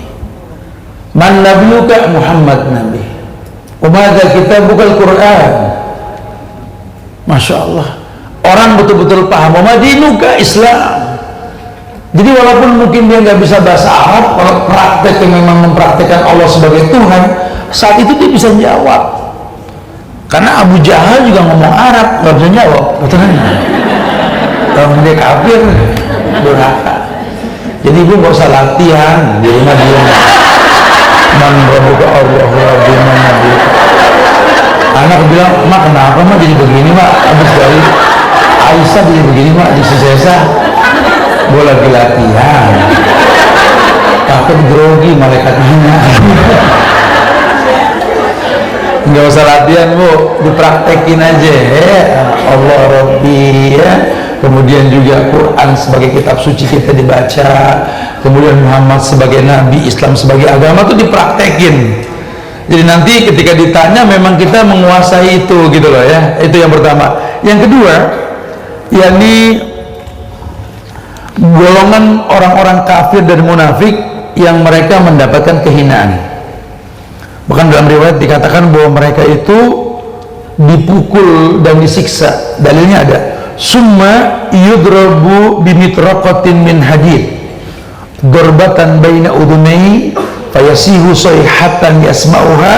man nabiyuka, Muhammad nabi, wa madza kitabukal Quran. Masya Allah, orang betul-betul paham. Wa madinuka, Islam. Jadi walaupun mungkin dia nggak bisa bahasa Arab, kalau praktek yang memang mempraktekkan Allah sebagai Tuhan, saat itu dia bisa jawab. Karena Abu Jahal juga ngomong Arab, nggak bisa jawab, betul kan? Kalau dia kafir, durhaka. Jadi ibu nggak usah latihan di rumah dia. Man rabbuka, Allahu rabbi, man nabiyuka. Anak bilang, mak kenapa mak jadi begini mak? Habis dari Aisyah jadi begini mak, di Sesesa. Gue lagi latihan, takut grogi malaikatnya. Nggak usah latihan bu, dipraktekin aja ya. Allah Rabbi ya. Kemudian juga Quran sebagai kitab suci kita dibaca, kemudian Muhammad sebagai nabi, Islam sebagai agama itu dipraktekin. Jadi nanti ketika ditanya memang kita menguasai itu gitu loh ya. Itu yang pertama. Yang kedua, yakni golongan orang-orang kafir dan munafik yang mereka mendapatkan kehinaan. Bahkan dalam riwayat dikatakan bahwa mereka itu dipukul dan disiksa. Dalilnya ada, summa yudrabu bimitraqatin min hadid darbatan baina udunai fayasihu sayhatan yasma'uha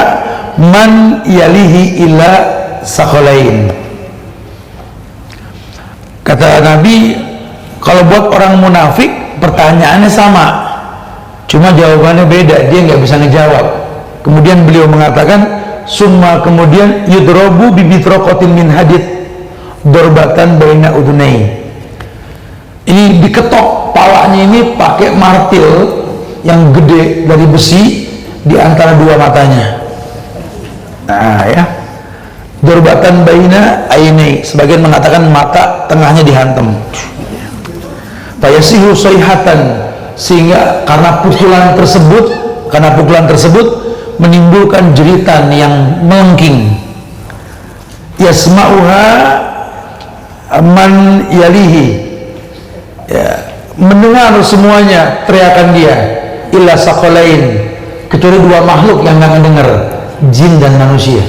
man yalihi ila sakhalain. Kata Nabi, kalau buat orang munafik pertanyaannya sama, cuma jawabannya beda, dia nggak bisa ngejawab. Kemudian beliau mengatakan, summa kemudian yudrobu bibitrokotin min hadid dorbatan baina udunai. Ini diketok palanya ini pakai martil yang gede dari besi di antara dua matanya. Nah ya, dorbatan baina aini, sebagian mengatakan mata tengahnya dihantam. Fayasihu sayhatan, sehingga karena pukulan tersebut menimbulkan jeritan yang melengking. Yasma'uha man yalihi, ya, mendengar semuanya teriakan dia, illa saqalain, kecuali dua makhluk yang nggak mendengar, jin dan manusia.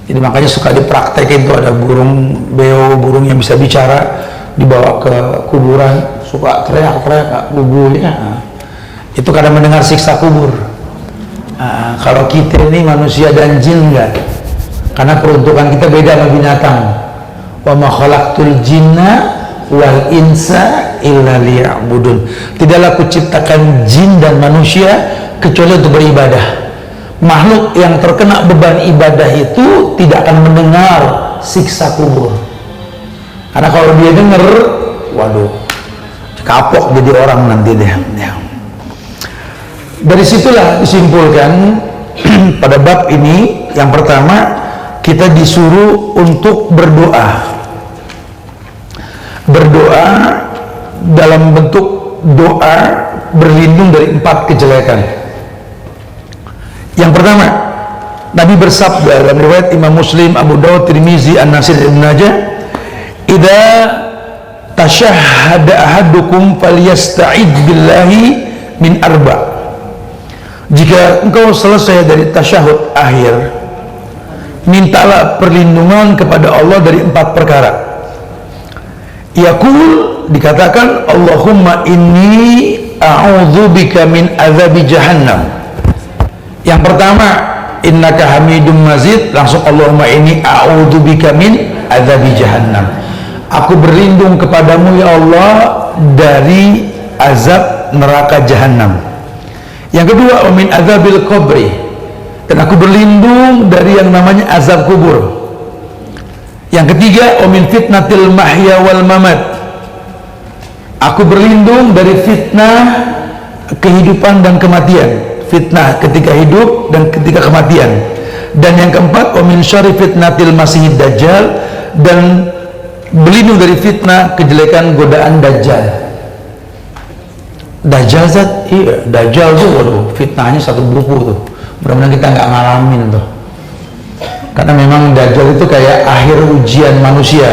Jadi makanya suka dipraktekin tuh, ada burung beo, burung yang bisa bicara, dibawa ke kuburan, suka teriak-teriak kuburnya. Itu karena mendengar siksa kubur. Kalau kita ini manusia dan jin enggak, karena peruntukan kita beda sama binatang. Wa ma khalaqtul jinna wal insa illa liya'budun. Tidaklah kuciptakan jin dan manusia kecuali untuk beribadah. Makhluk yang terkena beban ibadah itu tidak akan mendengar siksa kubur. Karena kalau dia dengar, waduh, kapok jadi orang nanti deh. Dari situlah disimpulkan pada bab ini, yang pertama kita disuruh untuk berdoa dalam bentuk doa berlindung dari 4 kejelekan. Yang pertama, Nabi bersabda dalam riwayat Imam Muslim, Abu Dawud, Tirmizi, An-Nasir, Ibn Najah, idza tashahhada ahadukum falyasta'id billahi min arba'. Jika engkau selesai dari tasyahud akhir, mintalah perlindungan kepada Allah dari 4 perkara. Yaqul, dikatakan, Allahumma inni a'udzubika min azabi jahannam. Yang pertama, innaka hamidum mazid, langsung Allahumma inni a'udzubika min azabi jahannam. Aku berlindung kepadamu ya Allah dari azab neraka jahannam. Yang kedua, min azabil qabri, dan aku berlindung dari yang namanya azab kubur. Yang ketiga, min fitnatil mahya wal mamat, aku berlindung dari fitnah kehidupan dan kematian, fitnah ketika hidup dan ketika kematian. Dan yang keempat, min syarri fitnatil masihid dajjal, dan berlindung dari fitnah kejelekan godaan dajjal. Dajjal zat, iya, Dajjal tuh, waduh, fitnahnya satu buku tuh. Mudah-mudahan kita nggak ngalamin tuh. Karena memang Dajjal itu kayak akhir ujian manusia.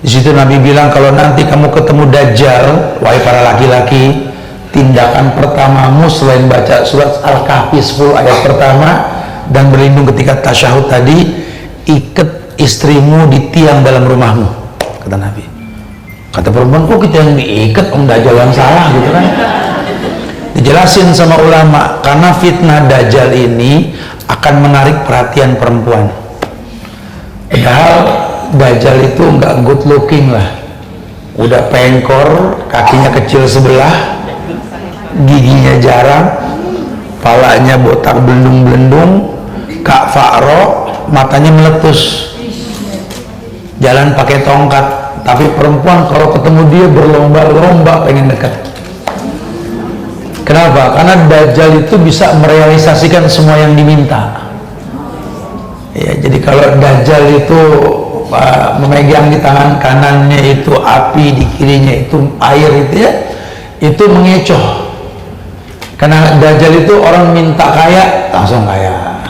Di situ Nabi bilang, kalau nanti kamu ketemu Dajjal, wahai para laki-laki, tindakan pertamamu selain baca surat Al-Kahfi 10 ayat pertama dan berlindung ketika tasyahud tadi, ikat istrimu di tiang dalam rumahmu, kata Nabi. Kata perempuan, kok kita yang diikat, Om Dajjal yang salah gitu kan. Dijelasin sama ulama, karena fitnah Dajjal ini akan menarik perhatian perempuan. Padahal Dajjal itu nggak good looking lah, udah pengkor, kakinya kecil sebelah, giginya jarang, palanya botak belendung-belendung, Kak Fa'ro, matanya meletus, jalan pakai tongkat. Tapi perempuan kalau ketemu dia berlomba-lomba pengen dekat. Kenapa? Karena Dajjal itu bisa merealisasikan semua yang diminta. Ya, jadi kalau Dajjal itu memegang di tangan kanannya itu api, di kirinya itu air, itu ya, itu mengecoh. Karena Dajjal itu orang minta kaya langsung kaya,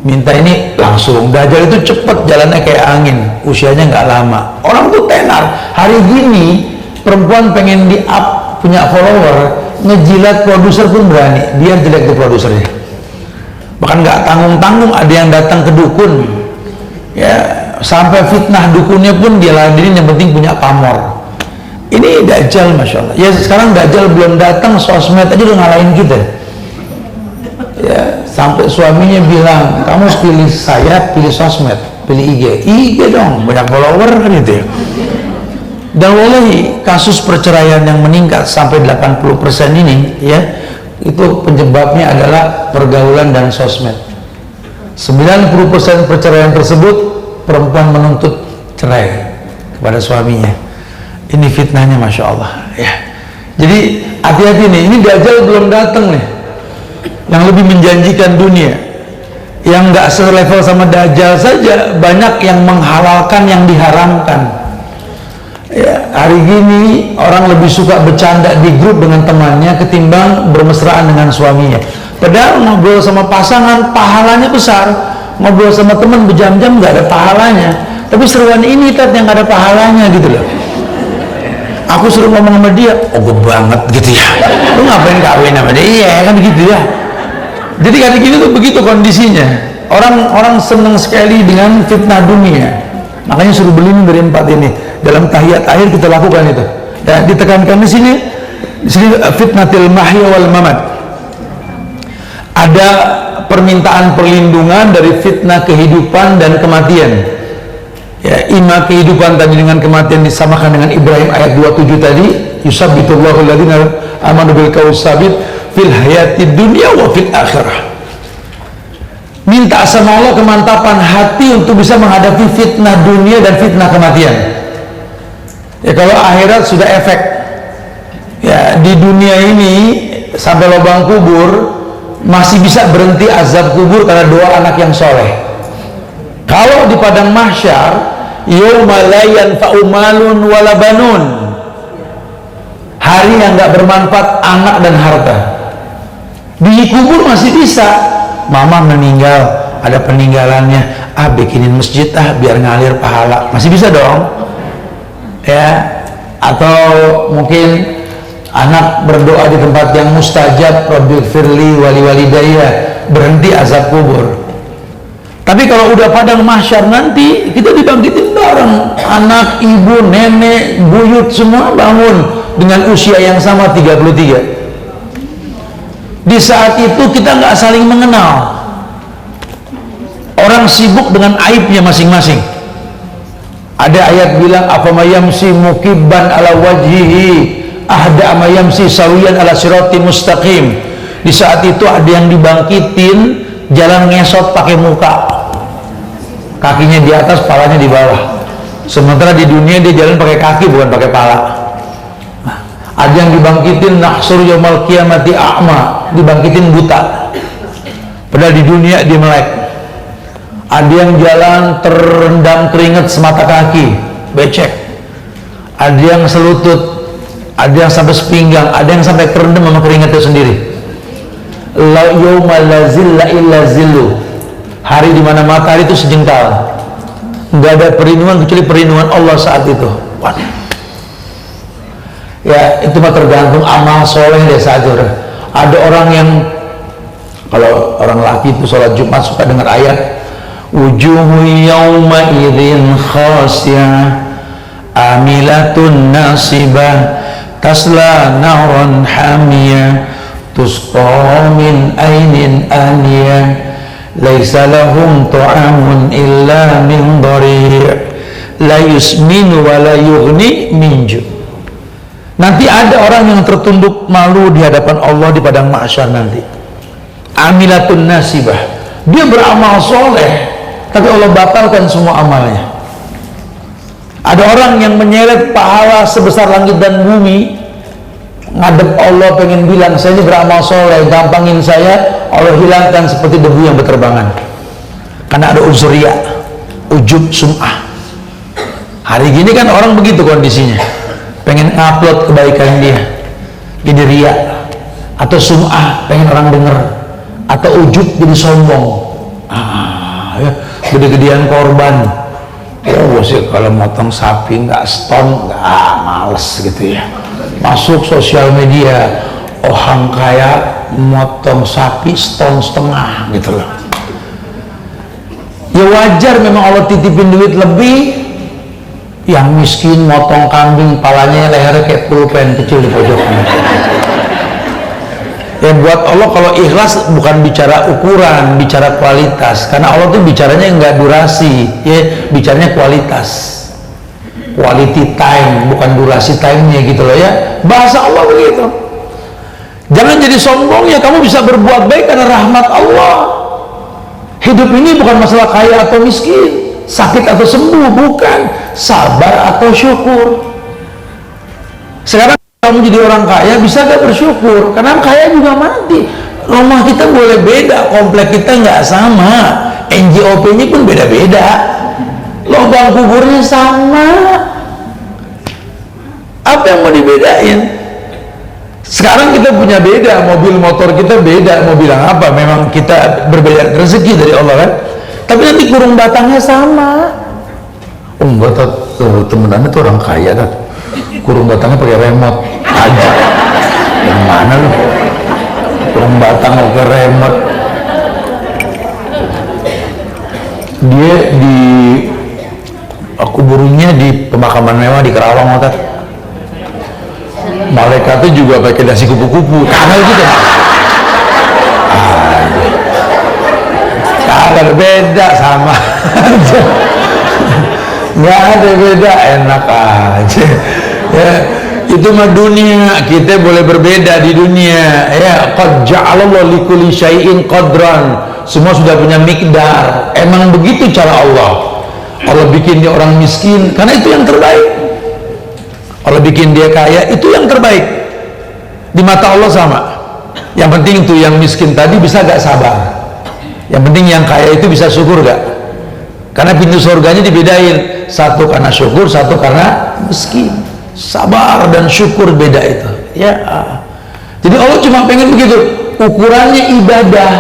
minta ini langsung. Dajjal itu cepet jalannya kayak angin, usianya nggak lama. Orang tuh tenar. Hari gini perempuan pengen di up, punya follower, ngejilat produser pun berani. Dia jelek tuh produsernya, bahkan nggak tanggung-tanggung. Ada yang datang ke dukun, ya sampai fitnah dukunnya pun dia ladenin, yang penting punya pamor. Ini Dajjal, masya Allah. Ya sekarang Dajjal belum datang, sosmed aja udah ngalahin kita. Ya, sampai suaminya bilang, kamu pilih saya, pilih sosmed, pilih IG dong, banyak follower kan itu ya. Dan wallahi kasus perceraian yang meningkat sampai 80% ini ya, itu penyebabnya adalah pergaulan dan sosmed. 90% perceraian tersebut perempuan menuntut cerai kepada suaminya. Ini fitnahnya, masya Allah ya. Jadi hati-hati nih, ini Dajjal belum datang nih, yang lebih menjanjikan dunia, yang nggak selevel sama Dajjal saja banyak yang menghalalkan yang diharamkan. Ya, hari gini orang lebih suka bercanda di grup dengan temannya ketimbang bermesraan dengan suaminya. Padahal ngobrol sama pasangan pahalanya besar, ngobrol sama teman berjam-jam nggak ada pahalanya. Tapi seruan ini yang nggak ada pahalanya gitu loh. Aku suruh ngomong sama dia, oh gue banget gitu ya. Lu ngapain kawin sama dia? Iya kan gitu ya. Jadi hari gini tuh begitu kondisinya. Orang senang sekali dengan fitnah dunia. Makanya suruh berlindung dari 4 ini. Dalam tahiyat akhir kita lakukan itu. Dan ditekankan di sini fitnatil mahya wal mamat. Ada permintaan perlindungan dari fitnah kehidupan dan kematian. Ya, ima kehidupan tadi dengan kematian disamakan dengan Ibrahim ayat 27 tadi, yusabbitullahu alladziina amanu bil qauli tsabit fil hayatid dunya wa fil akhirah. Minta sama Allah kemantapan hati untuk bisa menghadapi fitnah dunia dan fitnah kematian. Ya kalau akhirat sudah efek. Ya di dunia ini sampai lubang kubur masih bisa berhenti azab kubur karena doa anak yang soleh. Kalau di padang mahsyar, yauma la yanfa'u malun wala banun, hari yang nggak bermanfaat anak dan harta. Di kubur masih bisa, mama meninggal, ada peninggalannya, bikinin masjid biar ngalir pahala, masih bisa dong ya. Atau mungkin anak berdoa di tempat yang mustajab, rabbighfirli wali walidayya, berhenti azab kubur. Tapi kalau udah padang mahsyar nanti, kita dibangkitin bareng, anak, ibu, nenek, buyut semua bangun dengan usia yang sama 33. Di saat itu kita nggak saling mengenal. Orang sibuk dengan aibnya masing-masing. Ada ayat bilang, afamayamsi mukibban ala wajhihi ahda amayamsi sawiyan ala sirati mustaqim. Di saat itu ada yang dibangkitin jalan ngesot pakai muka, kakinya di atas, palanya di bawah. Sementara di dunia dia jalan pakai kaki bukan pakai pala. Nah, ada yang dibangkitin nahsur yaumal qiyamati a'ma, dibangkitin buta, padahal di dunia dia melek. Ada yang jalan terendam keringat semata kaki, becek. Ada yang selutut, ada yang sampai sepinggang, ada yang sampai kerendam sama keringatnya sendiri. La yauma la zilla illa zillu, hari di mana matahari itu sejengkal, nggak ada perlindungan kecuali perlindungan Allah saat itu. Waduh. Ya itu mah tergantung amal soleh deh saat itu. Ada orang yang, kalau orang laki itu sholat Jumat suka dengar ayat wujuhu yawma idzin khasiyah amilatun nasibah tasla naran hamiyah tusqa min ainin aniyah laisa lahum ta'amun illa min dhari' la yusminu wa la yughni min ju'. Nanti ada orang yang tertunduk malu di hadapan Allah di padang mahsyar nanti. Amilatun nasibah, dia beramal soleh tapi Allah batalkan semua amalnya. Ada orang yang menyeret pahala sebesar langit dan bumi, ngadep Allah pengen bilang saya ini beramal soleh, gampangin saya, Allah hilangkan seperti debu yang berterbangan. Karena ada unsur riya, ujub, sum'ah. Hari gini kan orang begitu kondisinya, pengen ngupload kebaikan dia, jadi riya, atau sum'ah, pengen orang denger, atau ujub jadi sombong. Ya, gede-gedean korban. Oh sih kalau motong sapi nggak ston, nggak males gitu ya. Masuk sosial media, orang kaya motong sapi ston setengah gitu loh. Ya wajar memang Allah titipin duit lebih. Yang miskin motong kambing, palanya lehernya kayak pulpen kecil di pojokan. Ya buat Allah kalau ikhlas bukan bicara ukuran, bicara kualitas. Karena Allah tuh bicaranya nggak durasi, ya bicaranya kualitas, quality time, bukan durasi time-nya gitu loh ya. Bahasa Allah begitu. Jangan jadi sombong ya, kamu bisa berbuat baik karena rahmat Allah. Hidup ini bukan masalah kaya atau miskin, sakit atau sembuh, bukan, sabar atau syukur. Sekarang kamu jadi orang kaya bisa gak bersyukur? Karena kaya juga mati. Rumah kita boleh beda, komplek kita nggak sama, NJOP-nya pun beda-beda, lubang kuburnya sama. Apa yang mau dibedain? Sekarang kita punya beda, mobil motor kita beda, mau bilang apa? Memang kita berbeda rezeki dari Allah kan? Tapi nanti kurung batangnya sama. Oh enggak, temenannya tuh orang kaya kan? Kurung batangnya pakai remote aja. Yang mana lu? Kurung batang pakai remote. Dia di kuburnya di pemakaman mewah di Kerawang, Ustaz. Malaikatnya juga pakai dasi kupu-kupu. Karena gitu. Kagak beda, sama aja. Nggak ada beda, enak aja. Ya, itu mah dunia, kita boleh berbeda di dunia. Ya, qad ja'alallahu likulli syai'in qadran. Semua sudah punya miqdar. Emang begitu cara Allah. Allah bikin dia orang miskin karena itu yang terbaik. Allah bikin dia kaya, itu yang terbaik. Di mata Allah sama. Yang penting tuh yang miskin tadi bisa gak sabar. Yang penting yang kaya itu bisa syukur gak? Karena pintu surganya dibedain, satu karena syukur, satu karena miskin. Sabar dan syukur beda itu ya. Jadi Allah cuma pengen begitu, ukurannya ibadah.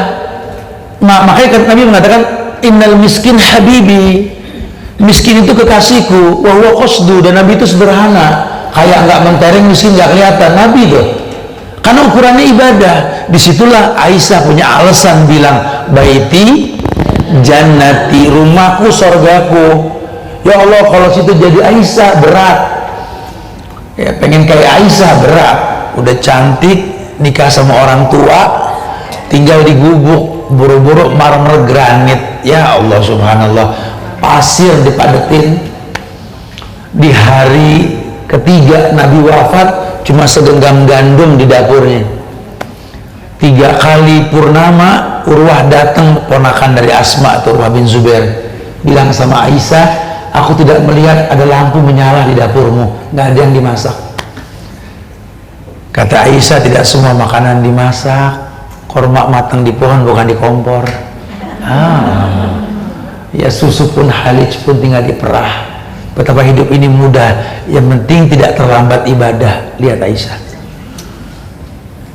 Makanya kan Nabi mengatakan innal miskin habibi, miskin itu kekasihku, wa huwa qasdu, dan Nabi itu sederhana, kayak nggak mentereng, miskin nggak kelihatan. Nabi tuh karena ukurannya ibadah. Disitulah Aisyah punya alasan bilang baiti jannati, rumahku sorgaku. Ya Allah, kalau situ jadi Aisyah berat ya, pengen kayak Aisyah berat. Udah cantik, nikah sama orang tua, tinggal di gubuk, buru-buru marmer granit. Ya Allah subhanallah, pasir dipadetin. Di hari ketiga Nabi wafat, cuma segenggam gandum di dapurnya. 3 kali purnama Urwah datang, ponakan dari Asma atau Urwah bin Zubair, bilang sama Aisyah, aku tidak melihat ada lampu menyala di dapurmu, nggak ada yang dimasak. Kata Aisyah, tidak semua makanan dimasak, korma matang di pohon bukan di kompor. Ya susu pun halij pun tinggal diperah. betapa hidup ini mudah, yang penting tidak terlambat ibadah. Lihat Aisyah,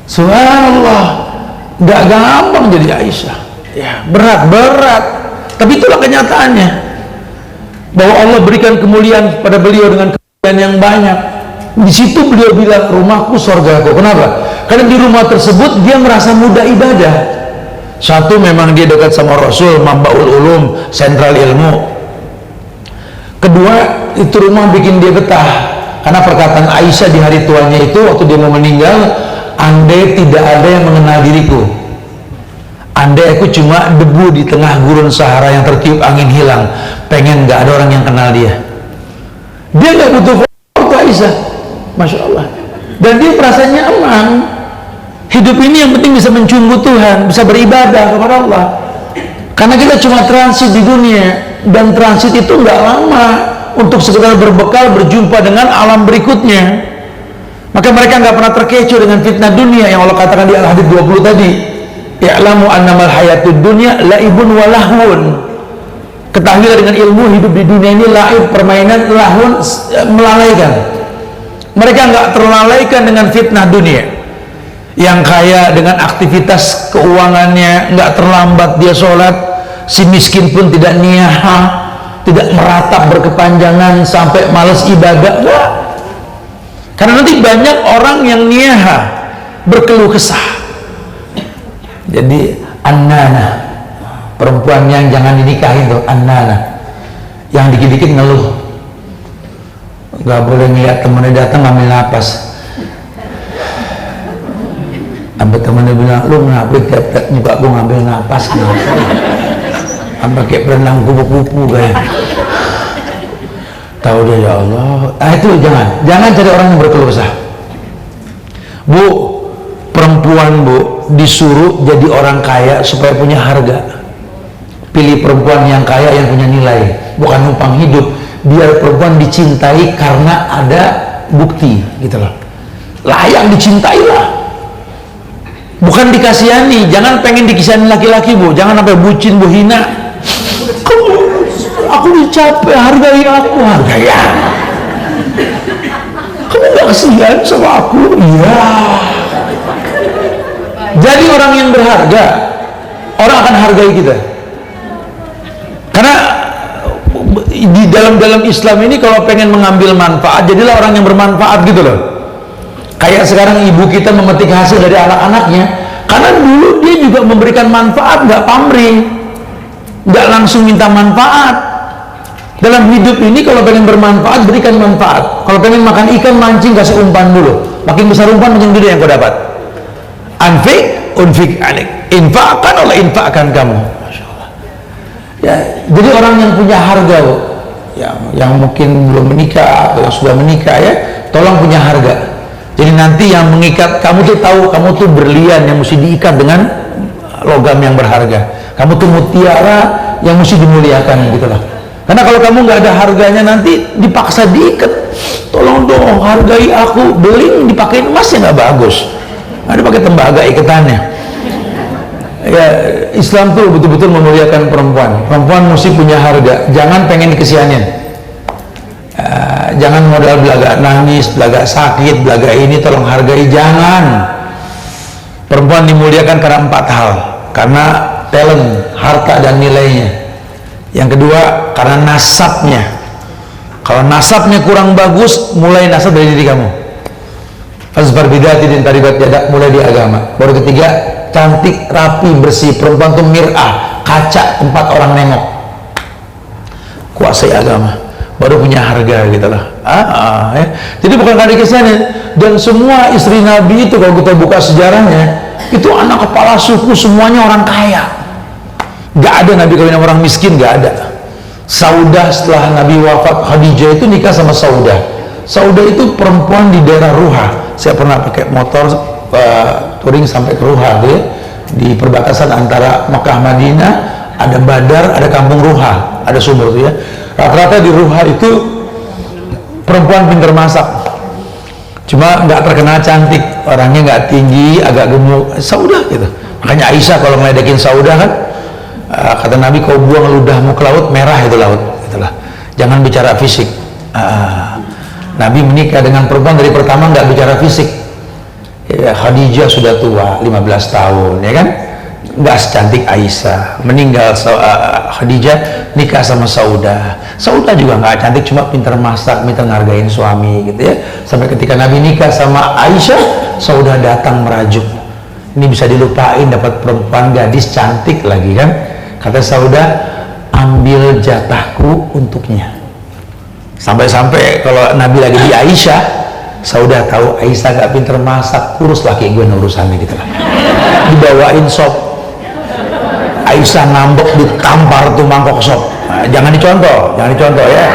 subhanallah, gak gampang jadi Aisyah ya, berat, tapi itulah kenyataannya, bahwa Allah berikan kemuliaan pada beliau dengan kemuliaan yang banyak. Di situ beliau bilang, rumahku surgaku. Kenapa? Karena di rumah tersebut dia merasa mudah ibadah. Satu, memang dia dekat sama Rasul, Mambaul Ulum, sentral ilmu. Kedua, itu rumah bikin dia betah, karena perkataan Aisyah di hari tuanya itu waktu dia mau meninggal, andai tidak ada yang mengenal diriku, andai aku cuma debu di tengah gurun Sahara yang tertiup angin hilang, pengen gak ada orang yang kenal dia. Dia gak butuh foto Aisyah, Masya Allah. Dan dia merasa nyaman. Hidup ini yang penting bisa mencunggu Tuhan, bisa beribadah kepada Allah. Karena kita cuma transit di dunia, dan transit itu nggak lama untuk sekedar berbekal berjumpa dengan alam berikutnya. Maka mereka nggak pernah terkecoh dengan fitnah dunia yang Allah katakan di Al-Hadid 20 tadi. Ya'lamu annamal hayatud dunya laibun wa lahwun. Ketahuilah dengan ilmu, hidup di dunia ini laib, permainan, lahun, melalaikan. Mereka nggak terlalaikan dengan fitnah dunia. Yang kaya dengan aktivitas keuangannya, nggak terlambat dia sholat. Si miskin pun tidak niyaha, tidak meratap berkepanjangan sampai malas ibadah. Nggak. Karena nanti banyak orang yang niyaha, berkeluh kesah. Jadi annana, perempuan yang jangan dinikahi tuh, annana, yang dikit-dikit ngeluh, nggak boleh ngeliat temennya datang ngambil napas. Sampai temennya bilang, lu kenapa tiap-tiap muka gue ngambil napas, kenapa? Sampai kayak berenang kupu-kupu kayak. Tahu dia, ya Allah. Itu jangan cari orang yang berkeluh kesah. Bu, perempuan bu disuruh jadi orang kaya supaya punya harga. Pilih perempuan yang kaya yang punya nilai, bukan numpang hidup. Biar perempuan dicintai karena ada bukti, gitu loh. Layak dicintai lah, bukan dikasihani. Jangan pengen dikasihani laki-laki bu, jangan sampai bucin bu, hina. Aku dicapai, hargai aku, hargai aku. Kamu gak kasihan sama aku? Iya. Jadi orang yang berharga, orang akan hargai kita. Karena di dalam Islam ini kalau pengen mengambil manfaat, jadilah orang yang bermanfaat gitu loh. Kayak sekarang ibu kita memetik hasil dari anak-anaknya, karena dulu dia juga memberikan manfaat, nggak pamrih, nggak langsung minta manfaat. Dalam hidup ini kalau pengen bermanfaat, berikan manfaat. Kalau pengen makan ikan, mancing, kasih umpan dulu. Makin besar umpan, makin gede yang kau dapat. Anfik, unfik alik. Infakkan oleh infakkan kamu. Masya Allah. Ya, jadi orang yang punya harga, yang mungkin belum menikah atau yang sudah menikah ya, tolong punya harga. Jadi nanti yang mengikat kamu tuh tahu kamu tuh berlian yang mesti diikat dengan logam yang berharga. Kamu tuh mutiara yang mesti dimuliakan gitu lah. Karena kalau kamu nggak ada harganya nanti dipaksa diikat. Tolong dong hargai aku, beling dipakai emas ya nggak bagus. Ada pakai tembaga ikatannya. Ya, Islam tuh betul-betul memuliakan perempuan. Perempuan mesti punya harga. Jangan pengen dikesianin. Jangan modal belaga nangis, belaga sakit, belaga ini, tolong hargai. Jangan. Perempuan dimuliakan karena 4 hal. Karena talent, harta dan nilainya. Yang kedua, karena nasabnya. Kalau nasabnya kurang bagus, mulai nasab dari diri kamu. Fazfar bidati din taribat jadak, mulai di agama. Baru ketiga, cantik, rapi, bersih. Perempuan itu mir'ah, kaca tempat orang nengok. Kuasai agama, baru punya harga gitu lah. Ya. Jadi bukan karena dikesanin. Dan semua istri Nabi itu kalau kita buka sejarahnya, itu anak kepala suku, semuanya orang kaya. Gak ada Nabi kawin sama orang miskin, gak ada. Saudah setelah Nabi wafat, Khadijah itu nikah sama Saudah. Saudah itu perempuan di daerah Ruha. Saya pernah pakai motor touring sampai ke Ruha tuh ya. Di perbatasan antara Mekah Madinah, ada Badar, ada kampung Ruha, ada sumur tuh ya. Rata-rata di Ruha itu perempuan pintar masak. Cuma nggak terkenal cantik, orangnya nggak tinggi, agak gemuk. Saudah gitu. Makanya Aisyah kalau ngeledekin Saudah kan, kata Nabi, kau buang ludahmu ke laut, merah itu laut. Itulah. Jangan bicara fisik. Nabi menikah dengan perempuan dari pertama nggak bicara fisik. Ya, Khadijah sudah tua 15 tahun, ya kan? Nggak secantik Aisyah. Meninggal Khadijah, nikah sama Saudah. Saudah juga nggak cantik, cuma pintar masak, pintar ngargain suami, gitu ya. Sampai ketika Nabi nikah sama Aisyah, Saudah datang merajuk. Ini bisa dilupain, dapat perempuan gadis cantik lagi kan? Kata Saudah, ambil jatahku untuknya. Sampai-sampai kalau Nabi lagi di Aisyah, Saudah tahu Aisyah gak pinter masak, kurus laki gue urusannya gitu lah. Dibawain sop, Aisyah ngambek, ditampar tuh mangkok sop. Nah, jangan dicontoh ya.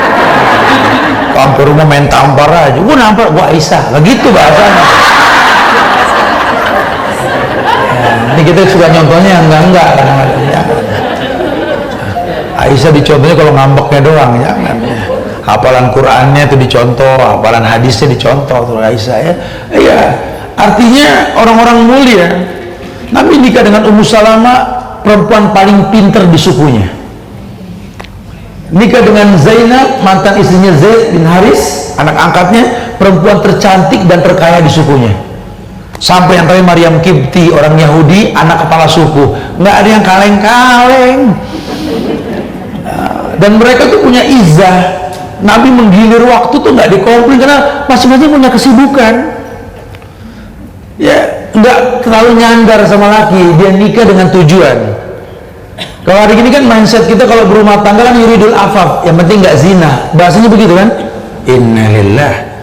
Kampur rumah main tampar aja, gue nampar, gue Aisyah, begitu bahasanya. Ini kita suka nyontohnya enggak kadang-kadang ya. Aisyah dicontohnya kalau ngambeknya doang, jangan ya. Hafalan Qurannya itu dicontoh, hafalan hadisnya dicontoh tuh Aisyah ya. Iya, artinya orang-orang mulia. Nabi nikah dengan Ummu Salamah, perempuan paling pinter di sukunya. Nikah dengan Zainab, mantan istrinya Zaid bin Haris, anak angkatnya, perempuan tercantik dan terkaya di sukunya. Sampai yang terakhir Maryam Kibti, orang Yahudi, anak kepala suku, nggak ada yang kaleng-kaleng. Dan mereka tuh punya izah. Nabi menggilir waktu tuh nggak dikomplain karena masing-masing punya kesibukan. Ya, nggak terlalu nyandar sama laki. Dia nikah dengan tujuan. Kalau hari ini kan mindset kita kalau berumah tangga kan yuridul afaf, yang penting nggak zina. Bahasanya begitu kan? Innalillah.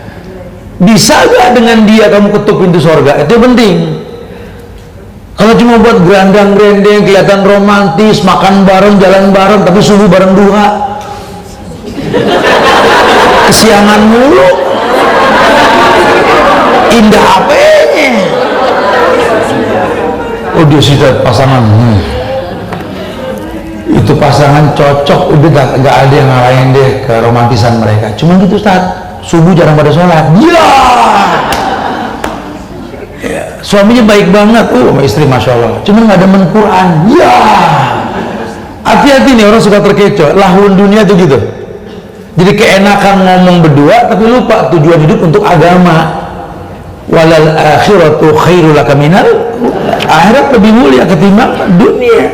Bisa nggak dengan dia kamu ketuk pintu surga? Itu penting. Kalau cuma buat gerandang-gerendeng, kelihatan romantis, makan bareng, jalan bareng, tapi subuh bareng duha, kesiangan mulu, indah apanya? Oh dia sih pasangan, itu pasangan cocok, udah gak ada yang ngalahin deh keromantisan mereka. Cuma gitu Ustaz, subuh jarang pada sholat. Ya, suaminya baik banget, sama istri masya Allah, cuma nggak demen Quran. Ya, hati-hati nih orang suka terkecoh. Lahun dunia tuh gitu. Jadi keenakan ngomong berdua tapi lupa tujuan hidup untuk agama. Walal akhiratu khairul laka minal, akhirat lebih mulia ketimbang dunia.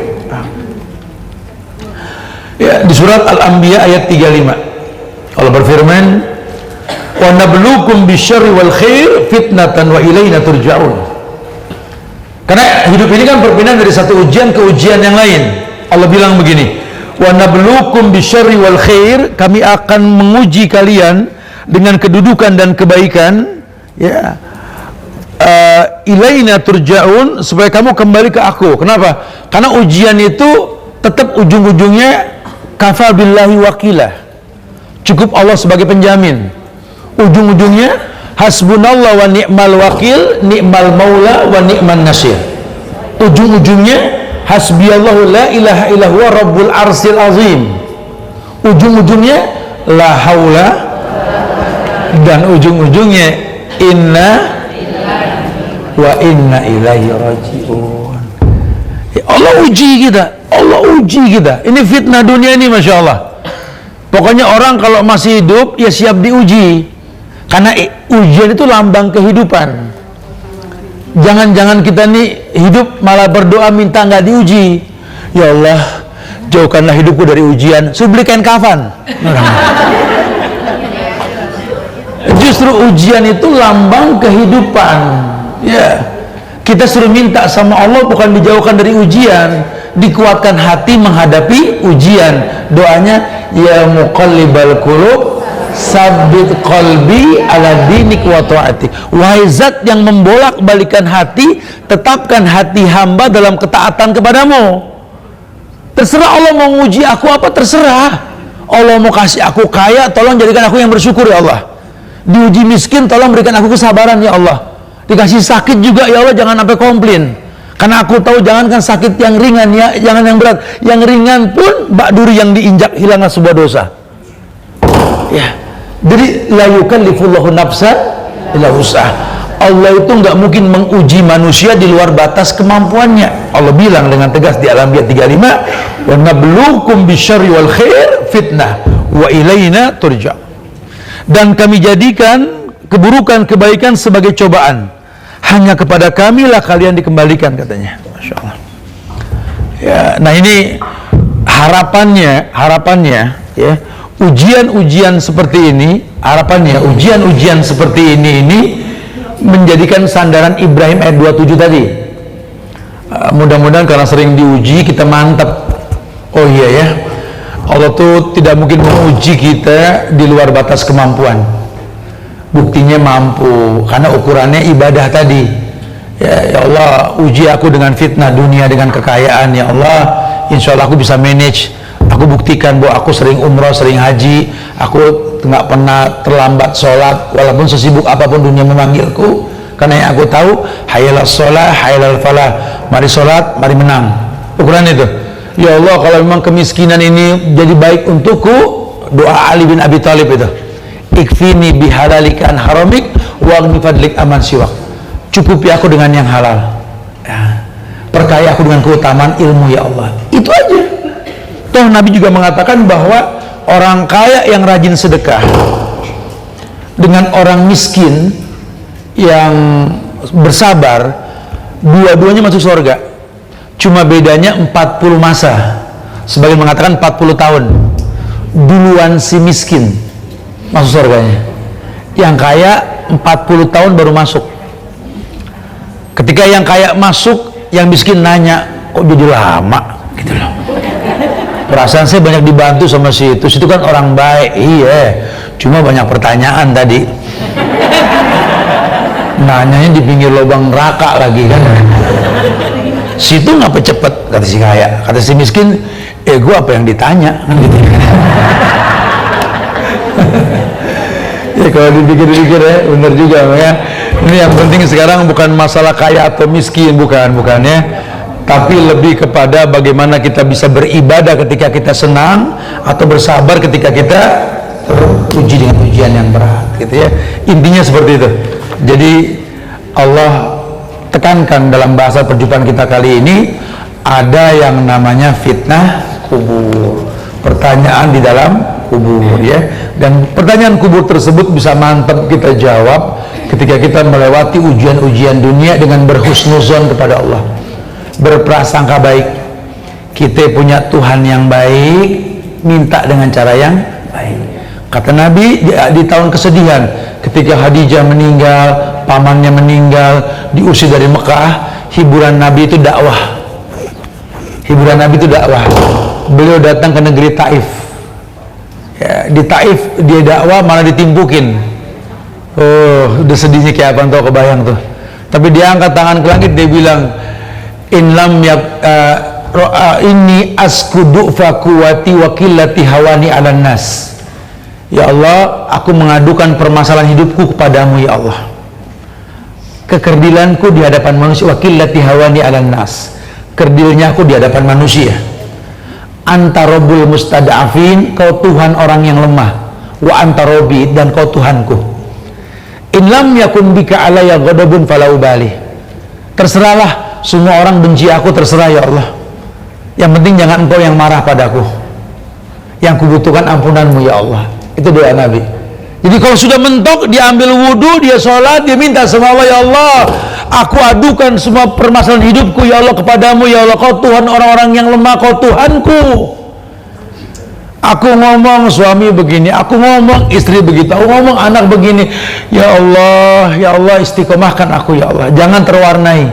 Ya, di surat Al-Anbiya ayat 35 Allah berfirman, wa nabluukum bisyarri wal khair fitnatan wa ilaina turja'un. Karena hidup ini kan perpindahan dari satu ujian ke ujian yang lain. Allah bilang begini, wa nabluukum bisyarri wal khair, kami akan menguji kalian dengan kedudukan dan kebaikan, ya. Ilaina turja'un, supaya kamu kembali ke aku. Kenapa? Karena ujian itu tetap ujung-ujungnya kafa billahi wakilah, cukup Allah sebagai penjamin. Ujung-ujungnya hasbunallah wa ni'mal wakil, ni'mal maula wa ni'man nasir. Ujung-ujungnya hasbiyallahu la ilaha illa huwa rabbul arsil azim. Ujung-ujungnya la haula, dan ujung-ujungnya inna wa inna ilaihi raji'un. Ya, Allah uji kita. Ini fitnah dunia ini masya Allah. Pokoknya orang kalau masih hidup ya siap diuji. Karena ujian itu lambang kehidupan. Jangan-jangan kita nih hidup malah berdoa minta nggak diuji. Ya Allah, jauhkanlah hidupku dari ujian. Suruh beli kain kafan. Justru ujian itu lambang kehidupan. Ya, kita suruh minta sama Allah bukan dijauhkan dari ujian, dikuatkan hati menghadapi ujian. Doanya, ya muqallibal qulub, sabit qalbi ala dinik wa ta'atik. Wahai zat yang membolak-balikan hati, tetapkan hati hamba dalam ketaatan kepadamu. Terserah Allah mau nguji aku apa, terserah. Allah mau kasih aku kaya, tolong jadikan aku yang bersyukur ya Allah. Diuji miskin, tolong berikan aku kesabaran ya Allah. Dikasih sakit juga ya Allah, jangan sampai komplain. Karena aku tahu jangankan sakit yang ringan ya, jangan yang berat. Yang ringan pun bak duri yang diinjak, hilanglah sebuah dosa. Ya. Jadi la yukallifullahu nafsan illa wus'aha. Allah itu nggak mungkin menguji manusia di luar batas kemampuannya. Allah bilang dengan tegas di Al-Anbiya 35, wa nabluukum bisyarri wal khair fitnah wa ilaina turja'. dan kami jadikan keburukan kebaikan sebagai cobaan. Hanya kepada kamilah kalian dikembalikan, katanya. Masya Allah. Ya, nah ini harapannya ya, ujian-ujian seperti ini, harapannya ujian-ujian seperti ini menjadikan sandaran Ibrahim ayat 27 tadi. Mudah-mudahan karena sering diuji kita mantap. Oh iya ya, Allah tuh tidak mungkin menguji kita di luar batas kemampuan. Buktinya mampu, karena ukurannya ibadah tadi. Ya Allah, uji aku dengan fitnah dunia, dengan kekayaan. Ya Allah, insya Allah aku bisa manage. Aku buktikan bahwa aku sering umroh, sering haji. Aku nggak pernah terlambat sholat, walaupun sesibuk apapun dunia memanggilku. Karena yang aku tahu, hayalah sholat, hayalah falah. Mari sholat, mari menang. Ukuran itu. Ya Allah, kalau memang kemiskinan ini jadi baik untukku, doa Ali bin Abi Thalib itu. Ikfini bihalalikan haramik wagni fadlik aman siwak. Cukupi aku dengan yang halal, ya. Perkaya aku dengan keutamaan ilmu, ya Allah. Itu aja. Toh Nabi juga mengatakan bahwa orang kaya yang rajin sedekah dengan orang miskin yang bersabar, dua-duanya masuk surga. Cuma bedanya 40 masa. Sebagian mengatakan 40 tahun. Duluan si miskin masuk surganya. Yang kaya 40 tahun baru masuk. Ketika yang kaya masuk, yang miskin nanya, kok jadi lama? Gitu loh. Perasaan saya banyak dibantu sama situ kan orang baik. Iya, cuma banyak pertanyaan tadi. Nanyanya di pinggir lubang neraka lagi kan. Situ ngapa cepet, kata si kaya. Kata si miskin, gua apa yang ditanya? Gitu. Ya kalau dipikir-pikir ya, benar juga ya. Ini yang penting sekarang bukan masalah kaya atau miskin, bukan ya. Tapi lebih kepada bagaimana kita bisa beribadah ketika kita senang, atau bersabar ketika kita teruji dengan ujian yang berat, gitu ya. Intinya seperti itu. Jadi Allah tekankan dalam bahasa perjumpaan kita kali ini, ada yang namanya fitnah kubur, pertanyaan di dalam kubur, ya. Dan pertanyaan kubur tersebut bisa mantap kita jawab ketika kita melewati ujian-ujian dunia dengan berhusnuzon kepada Allah, berprasangka baik. Kita punya Tuhan yang baik, minta dengan cara yang baik. Kata Nabi di tahun kesedihan, ketika Khadijah meninggal, pamannya meninggal, diusir dari Mekah, hiburan Nabi itu dakwah. Hiburan Nabi itu dakwah. Beliau datang ke negeri Taif. Ya, di Taif dia dakwah malah ditimpukin. Oh, udah sedihnya kayak apa tuh, kebayang tuh. Tapi dia angkat tangan ke langit, dia bilang, inni askudu fakuwati wakilati hawani ala nas. Ya Allah, aku mengadukan permasalahan hidupku kepadamu, ya Allah. Kekerdilanku di hadapan manusia, wakilati hawani ala nas. Kerdilnya aku di hadapan manusia. Anta Rabbul mustada'afin, kau Tuhan orang yang lemah. Wa anta Rabbi, dan kau Tuhanku. In lam yakun bika alaya ghadabun fala ubali. Terserahlah, semua orang benci aku, terserah ya Allah. Yang penting jangan engkau yang marah padaku. Yang kubutuhkan ampunanmu ya Allah. Itu doa Nabi. Jadi kalau sudah mentok, dia ambil wudhu, dia sholat, dia minta sama Allah, ya Allah, aku adukan semua permasalahan hidupku ya Allah kepadamu, ya Allah, kau Tuhan orang-orang yang lemah, kau Tuhanku. Aku ngomong suami begini, aku ngomong istri begitu, aku ngomong anak begini. Ya Allah istiqomahkan aku ya Allah, jangan terwarnai.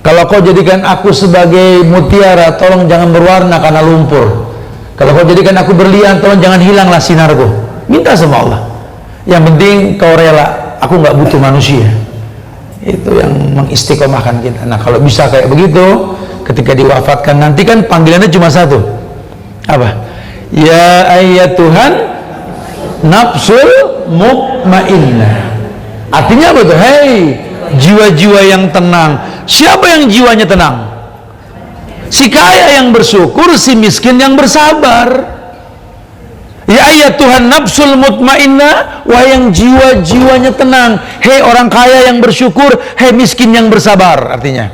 Kalau kau jadikan aku sebagai mutiara, tolong jangan berwarna karena lumpur. Kalau kau jadikan aku berlian, tolong jangan hilanglah sinarku. Minta sama Allah. Yang penting kau rela, aku nggak butuh manusia. Itu yang mengistiqomahkan kita. Nah kalau bisa kayak begitu, ketika diwafatkan nanti kan panggilannya cuma satu. Apa? Ya ayat Tuhan nafsul mutmainnah. Artinya apa tuh? Hei jiwa-jiwa yang tenang. Siapa yang jiwanya tenang? Si kaya yang bersyukur, si miskin yang bersabar. Ya ayat Tuhan nafsul mutmainnah, wah yang jiwa-jiwanya tenang. Hei orang kaya yang bersyukur, hei miskin yang bersabar. Artinya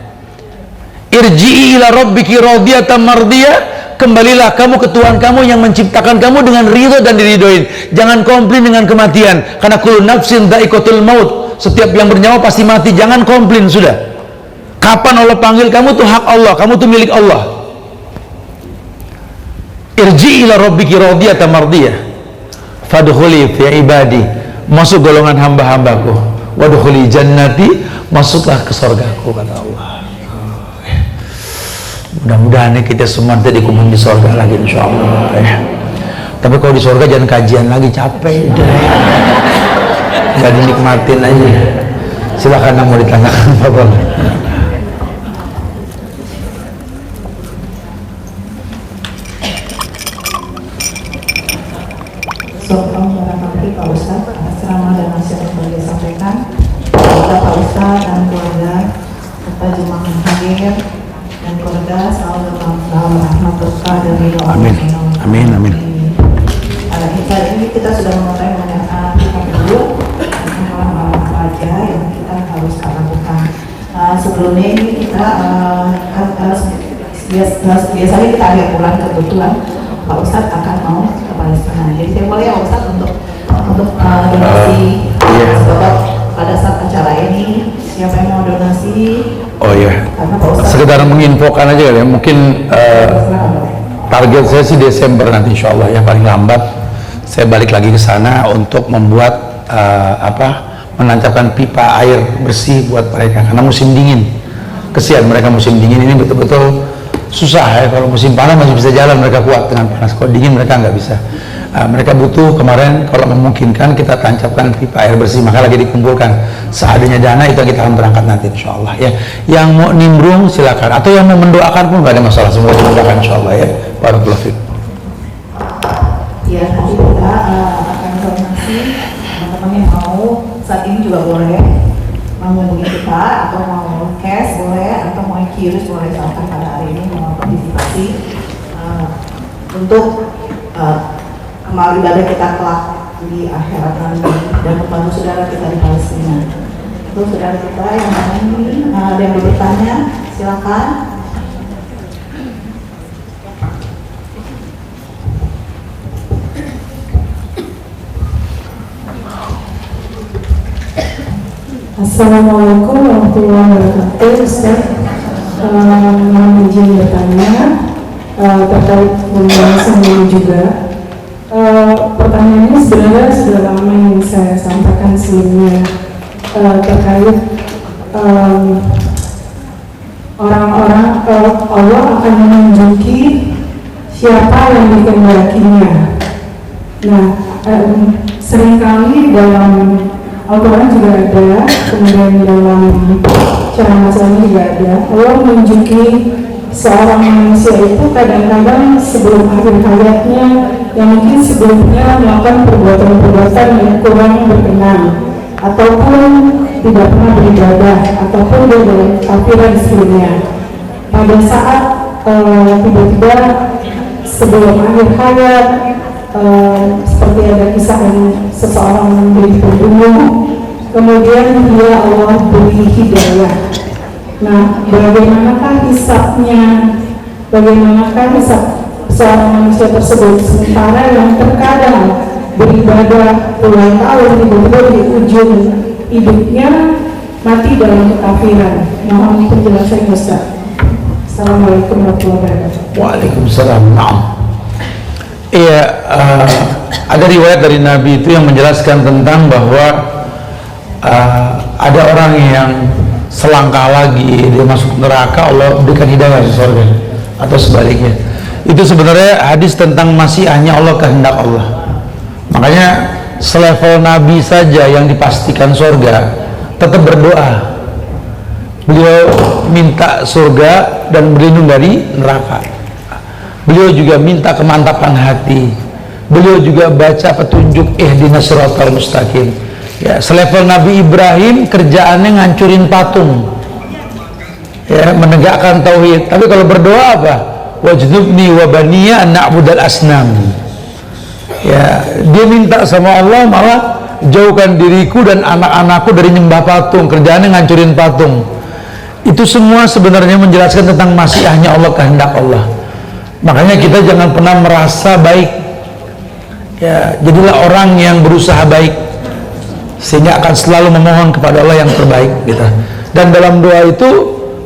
irji'i ila rabbiki radiyatan mardiyah, kembalilah kamu ke Tuhan kamu yang menciptakan kamu dengan ridho dan diridhoin. Jangan komplain dengan kematian, karena kullu nafsin dha'iqatul maut, setiap yang bernyawa pasti mati. Jangan komplain, sudah. Kapan Allah panggil kamu tuh hak Allah, kamu tuh milik Allah. Irji ila rabbiki radiyatan mardiyah fadkhuli fi ibadi, masuk golongan hamba-hambaku, wadkhuli jannati, masuklah ke surgaku, kata Allah. Mudah-mudahan kita semua nanti dikumpul di surga lagi, insyaallah ya. Tapi kalau di surga jangan kajian lagi, capek udah. Gak dinikmatin aja. Silakan yang mau ditanyakan, Bapak. Assalamualaikum warahmatullahi wabarakatuh, Pak Ustadz. Ceramah dan nasihat yang disampaikan kepada Pak Ustadz dan keluarga serta jemaah yang hadir dan keluarga selalu dalam rahmat berkah dan ridho Allah. Amin, amin. Ini kita sudah memulai mengenai kita dulu apa aja yang kita harus lakukan. Sebelumnya ini kita biasanya kita ada pulang kebetulan Pak Ustadz akan mau ke Palestina. Jadi saya boleh ya Ustadz untuk donasi sebab pada saat acara ini siapa yang mau donasi? Oh iya. Sekedar menginfokan aja kali ya. Mungkin target saya sih Desember nanti, insya Allah ya, paling lambat saya balik lagi ke sana untuk membuat menancapkan pipa air bersih buat mereka karena musim dingin. Kesian mereka musim dingin ini betul-betul susah ya. Kalau musim panas masih bisa jalan, mereka kuat dengan panas. Kalau dingin mereka nggak bisa. Mereka butuh, kemarin kalau memungkinkan kita tancapkan pipa air bersih, maka lagi dikumpulkan. Seadanya dana itu kita akan berangkat nanti, insya Allah ya. Yang mau nimbrung silakan, atau yang mau mendoakan pun nggak ada masalah, semua mendoakan insya Allah ya. Barakallahu fiik. Ya, nanti kita akan donasi. Teman-teman yang mau saat ini juga boleh menghubungi kita, atau mau cash boleh, atau mau kirim boleh sampai pada hari ini mau partisipasi untuk amal ibadah kita kelak di akhirat nanti dan membantu saudara kita di Palestina. Untuk saudara kita yang lain ada yang bertanya, silakan. Assalamualaikum warahmatullahi wabarakatuh. Ustaz, mohon izin bertanya terkait pembahasan ini juga. Pertanyaannya sebenarnya sudah lama yang saya sampaikan sebelumnya terkait orang-orang Allah akan menunjuki siapa yang dikehendakinya. Nah, seringkali dalam Al-Quran juga ada, kemudian dalam cara masalahnya juga ada. Allah menunjuki seorang manusia itu kadang-kadang sebelum akhir hayatnya, yang mungkin sebelumnya melakukan perbuatan-perbuatan yang kurang berkenan, ataupun tidak pernah beribadah, ataupun dia dalam kafiran sebelumnya. Pada saat tiba-tiba sebelum akhir hayat, seperti ada kisah yang seseorang menjadi pembunuh, kemudian dia Allah beri hidayah. Nah, bagaimanakah hisabnya? Bagaimanakah hisab seorang manusia tersebut? Sementara yang terkadang beribadah puluhan tahun, tiba-tiba di ujung hidupnya mati dalam kekafiran. Mohon penjelasan Ustaz. Assalamualaikum warahmatullahi wabarakatuh. Waalaikumsalam. Iya, ada riwayat dari Nabi itu yang menjelaskan tentang bahwa ada orang yang selangkah lagi dia masuk neraka, Allah berikan hidayah di surga, atau sebaliknya. Itu sebenarnya hadis tentang masyiahnya Allah, kehendak Allah. Makanya selevel Nabi saja yang dipastikan surga tetap berdoa. Beliau minta surga dan berlindung dari neraka. Beliau juga minta kemantapan hati. Beliau juga baca petunjuk ihdinas siratal mustaqim. Ya, selevel Nabi Ibrahim kerjaannya ngancurin patung, ya, menegakkan tauhid. Tapi kalau berdoa apa? Wajnubni wa baniya an na'budal asnam. Ya, dia minta sama Allah malah jauhkan diriku dan anak-anakku dari nyembah patung. Kerjaannya ngancurin patung. Itu semua sebenarnya menjelaskan tentang masyiahnya Allah, kehendak Allah. Makanya kita jangan pernah merasa baik. Ya, jadilah orang yang berusaha baik, sehingga akan selalu memohon kepada Allah yang terbaik gitu. Dan dalam doa itu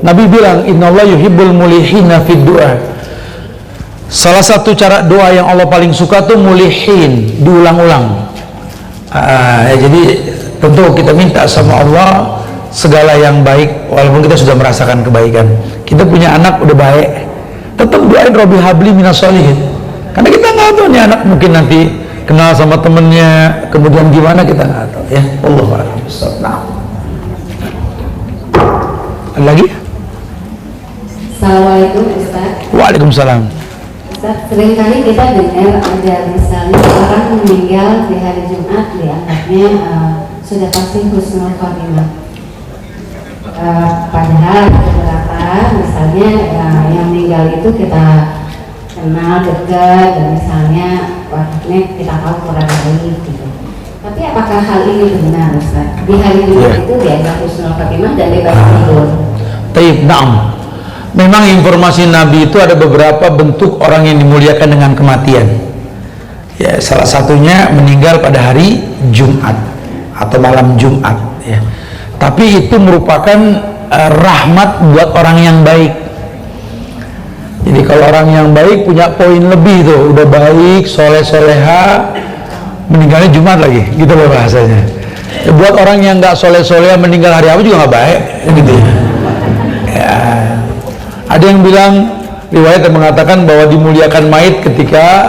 Nabi bilang, innallaha yuhibbul mulihina fid du'a. Salah satu cara doa yang Allah paling suka tuh mulihin, diulang-ulang. Ya, jadi tentu kita minta sama Allah segala yang baik, walaupun kita sudah merasakan kebaikan. Kita punya anak udah baik, tetap doain Robbi habli minas sholihin, karena kita nggak tahu nih anak mungkin nanti kenal sama temennya, kemudian gimana kita nggak tahu ya. Allahu a'lam. Nah, ada lagi? Assalamualaikum Ustaz. Waalaikumsalam. Ustaz, seringkali kita dengar ada misalnya orang meninggal di hari Jumat dianggapnya sudah pasti husnul khotimah. Padahal beberapa misalnya yang meninggal itu kita kenal dekat dan misalnya waktunya kita tahu kurang baik gitu. Tapi apakah hal ini benar Ustaz? Di hari Jumat itu dianggap husnul khotimah dan bebas tidur. Taib, na'am. Memang informasi Nabi itu ada beberapa bentuk orang yang dimuliakan dengan kematian. Ya, salah satunya meninggal pada hari Jumat atau malam Jumat ya. Tapi itu merupakan rahmat buat orang yang baik. Jadi kalau orang yang baik punya poin lebih tuh, udah baik, soleh-soleha, meninggalnya Jumat lagi, gitu loh bahasanya. Ya, buat orang yang nggak soleh-soleha meninggal hari apa juga nggak baik, gitu ya. Ya. Ada yang bilang, riwayat yang mengatakan bahwa dimuliakan mayit ketika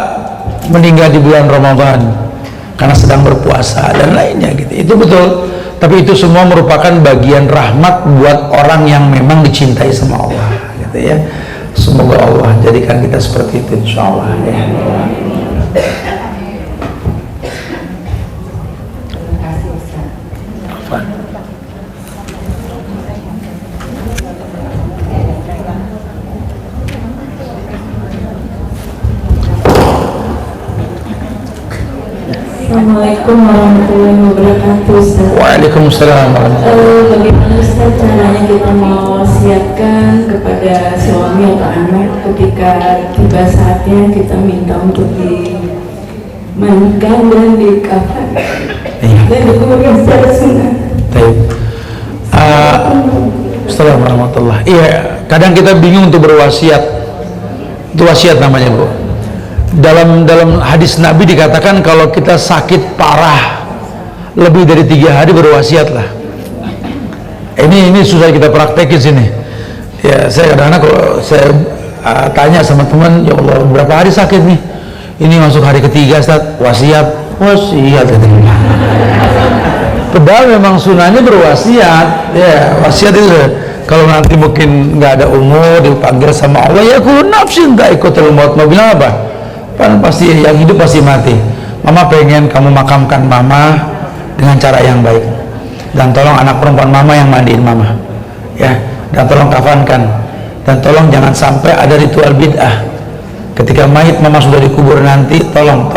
meninggal di bulan Ramadan karena sedang berpuasa dan lainnya gitu. Itu betul. Tapi itu semua merupakan bagian rahmat buat orang yang memang dicintai sama Allah gitu ya. Semoga Allah jadikan kita seperti itu insyaallah ya. Terima kasih Ustaz. Assalamualaikum warahmatullahi wabarakatuh Ustaz. Waalaikumsalam warahmatullahi. Bagaimana Ustaz caranya kita mewasiatkan kepada suami atau anak ketika tiba saatnya kita minta untuk dimandikan dan dikafan dan dikuburkan secara sunnah. Baik. Assalamualaikum warahmatullahi. Iya, kadang kita bingung untuk berwasiat. Itu wasiat namanya, Bu. Dalam hadis Nabi dikatakan kalau kita sakit parah lebih dari 3 hari berwasiatlah. Ini susah kita praktekin sini. Ya, saya kadang-kadang kalau saya tanya sama teman, ya Allah berapa hari sakit nih? Ini masuk hari ketiga, Ustaz. Wasiat katanya. Padahal memang sunahnya berwasiat. Ya, wasiat itu kalau nanti mungkin nggak ada umur dipanggil sama Allah, ya kullu nafsin dha'iqatul maut. Mau bilang apa? Kan pasti yang hidup pasti mati. Mama pengen kamu makamkan mama dengan cara yang baik, dan tolong anak perempuan mama yang mandiin mama ya, dan tolong kafankan, dan tolong jangan sampai ada ritual bid'ah ketika mayit mama sudah dikubur nanti. Tolong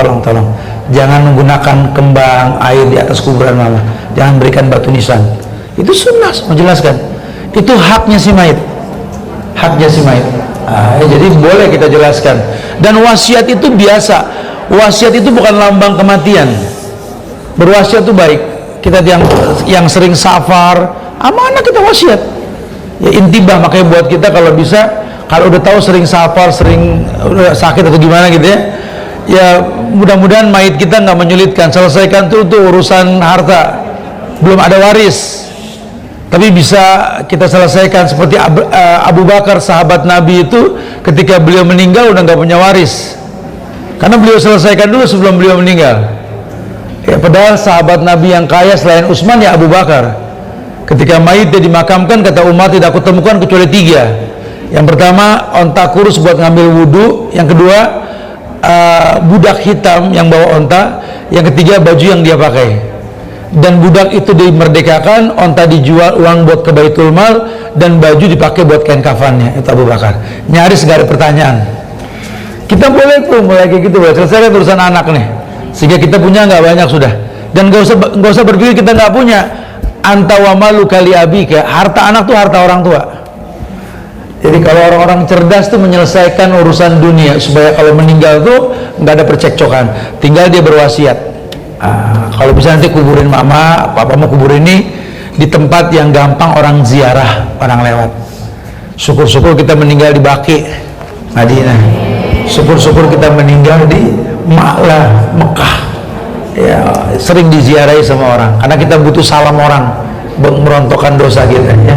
jangan menggunakan kembang air di atas kuburan mama, jangan berikan batu nisan. Itu sunnah, menjelaskan itu haknya si mayit, jadi boleh kita jelaskan. Dan wasiat itu biasa, wasiat itu bukan lambang kematian. Berwasiat itu baik. Kita yang sering safar, amanah kita wasiat ya, intibah. Makanya buat kita kalau bisa, kalau udah tahu sering safar, sering udah sakit atau gimana gitu ya, mudah-mudahan mayit kita nggak menyulitkan. Selesaikan tuh urusan harta, belum ada waris, tapi bisa kita selesaikan. Seperti Abu Bakar, sahabat Nabi itu, ketika beliau meninggal udah nggak punya waris, karena beliau selesaikan dulu sebelum beliau meninggal. Ya, padahal sahabat Nabi yang kaya selain Utsman ya Abu Bakar. Ketika mayitnya dimakamkan, kata Umar, tidak aku temukan kecuali 3. Yang pertama, onta kurus buat ngambil wudhu. Yang kedua, budak hitam yang bawa onta. Yang ketiga, baju yang dia pakai. Dan budak itu dimerdekakan, onta dijual, uang buat ke Baitul Mal, dan baju dipakai buat kain kafannya. Itu Abu Bakar. Nyaris gak ada pertanyaan. Kita boleh tuh mulai kayak gitu, selesai urusan anak nih, sehingga kita punya nggak banyak sudah. Dan nggak usah berpikir kita nggak punya. Anta wa malu kali abika, harta anak tuh harta orang tua Jadi kalau orang-orang cerdas tuh menyelesaikan urusan dunia supaya kalau meninggal tuh nggak ada percekcokan, tinggal dia berwasiat. Kalau bisa nanti kuburin mama, papa mau kuburin ini di tempat yang gampang orang ziarah, orang lewat. Syukur-syukur kita meninggal di Baqi, Madinah. Syukur-syukur kita meninggal di Ma'la, Mekah. Ya, sering diziarahi sama orang, karena kita butuh salam orang merontokkan dosa kita. Ya.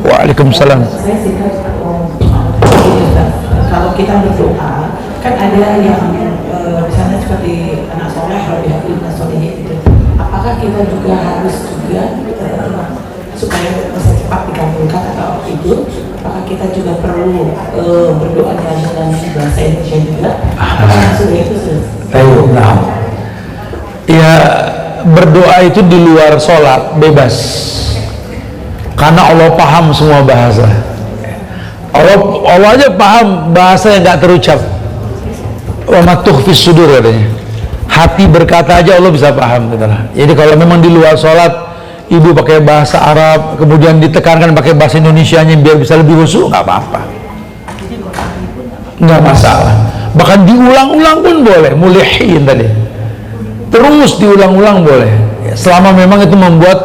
Waalaikumsalam. Saya singkat, kalau kita berdoa kan ada yang misalnya seperti anak soleh, anak soleh gitu. Apakah kita juga harus supaya bisa cepat dikabulkan atau itu? Apakah kita juga perlu berdoa dalam bahasa Indonesia juga? Apakah sudah itu sudah? Ya, berdoa itu di luar sholat bebas, karena Allah paham semua bahasa. Allah aja paham bahasa yang nggak terucap. Wa ma tukhfis sudur katanya. Hati berkata aja Allah bisa paham gitu lah. Jadi kalau memang di luar sholat ibu pakai bahasa Arab, kemudian ditekankan pakai bahasa Indonesianya biar bisa lebih khusyuk, nggak apa-apa, nggak masalah. Bahkan diulang-ulang pun boleh, mulihin tadi, terus diulang-ulang boleh, selama memang itu membuat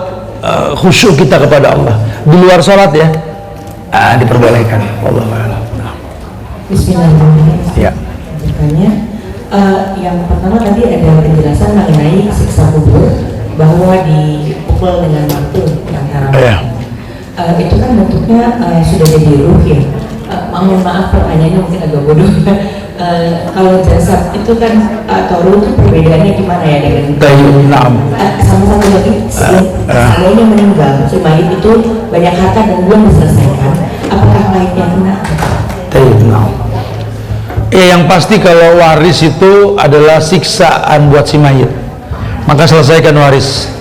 khusyuk kita kepada Allah. Di luar sholat ya diperbolehkan. Wallahu a'lam. Bismillahirrahmanirrahim. Ya. Yang pertama tadi ada penjelasan mengenai siksa kubur, bahwa dipukul dengan batu yang haram. Itu kan bentuknya sudah jadi ruh ya. Mohon maaf pertanyaannya mungkin agak bodoh. Kalau jasad itu kan atau ruh itu perbedaannya gimana ya dengan sama satu lagi, seandainya meninggal si mayit itu banyak harta dan belum diselesaikan, apakah mayitnya kena? Yang pasti kalau waris itu adalah siksaan buat si mayit, maka selesaikan waris,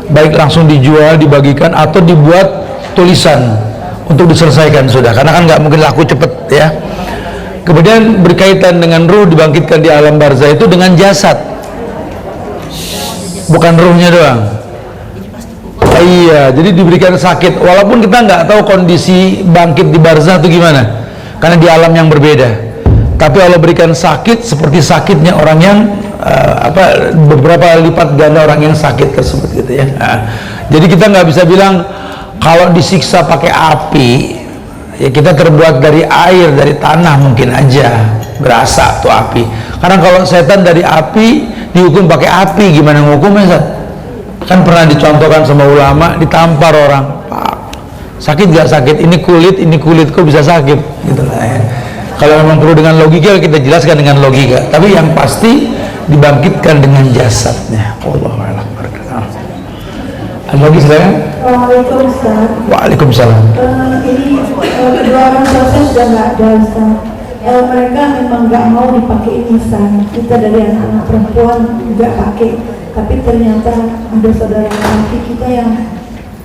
baik langsung dijual, dibagikan, atau dibuat tulisan untuk diselesaikan sudah, karena kan nggak mungkin laku cepet ya. Kemudian berkaitan dengan ruh dibangkitkan di alam barzah itu dengan jasad, bukan ruhnya doang. Iya, jadi diberikan sakit, walaupun kita nggak tahu kondisi bangkit di barzah itu gimana, karena di alam yang berbeda. Tapi Allah berikan sakit seperti sakitnya orang yang beberapa lipat ganda orang yang sakit tersebut gitu ya. Jadi kita nggak bisa bilang kalau disiksa pakai api, ya kita terbuat dari air, dari tanah mungkin aja berasa tuh api. Karena kalau setan dari api dihukum pakai api, gimana ngukumnya Ustaz? Kan pernah dicontohkan sama ulama, ditampar orang, Pak, sakit gak sakit? Ini kulit kok bisa sakit? Gitu lah ya. Kalau memang perlu dengan logika kita jelaskan dengan logika, tapi yang pasti dibangkitkan dengan jasadnya. Wallahu a'lam. Ada lagi silakan. Waalaikumsalam. Waalaikumsalam. Ini kedua orang tua saya sudah nggak ada Ustaz. Mereka memang nggak mau dipakai nisan. Kita dari anak-anak perempuan nggak pakai, tapi ternyata ada saudara laki kita yang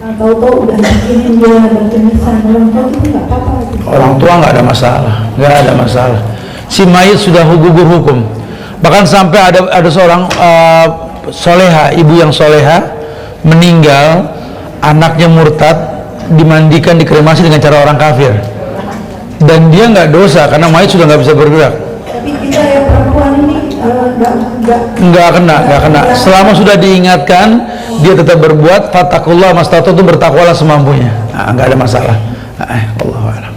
tahu-tahu udah bikinin dia bantu nisan. Orang tua itu nggak apa-apa. Orang tua nggak ada masalah, nggak ada masalah. Si mayit sudah gugur hukum. Bahkan sampai ada seorang soleha, ibu yang soleha meninggal, anaknya murtad, dimandikan, dikremasi dengan cara orang kafir, dan dia nggak dosa karena mayit sudah nggak bisa bergerak. Tapi kita yang perempuan ini nggak kena. Selama sudah diingatkan, dia tetap berbuat. Fattakullah mastata'tum, itu bertakwalah semampunya. Nggak ada masalah. Allahu a'lam.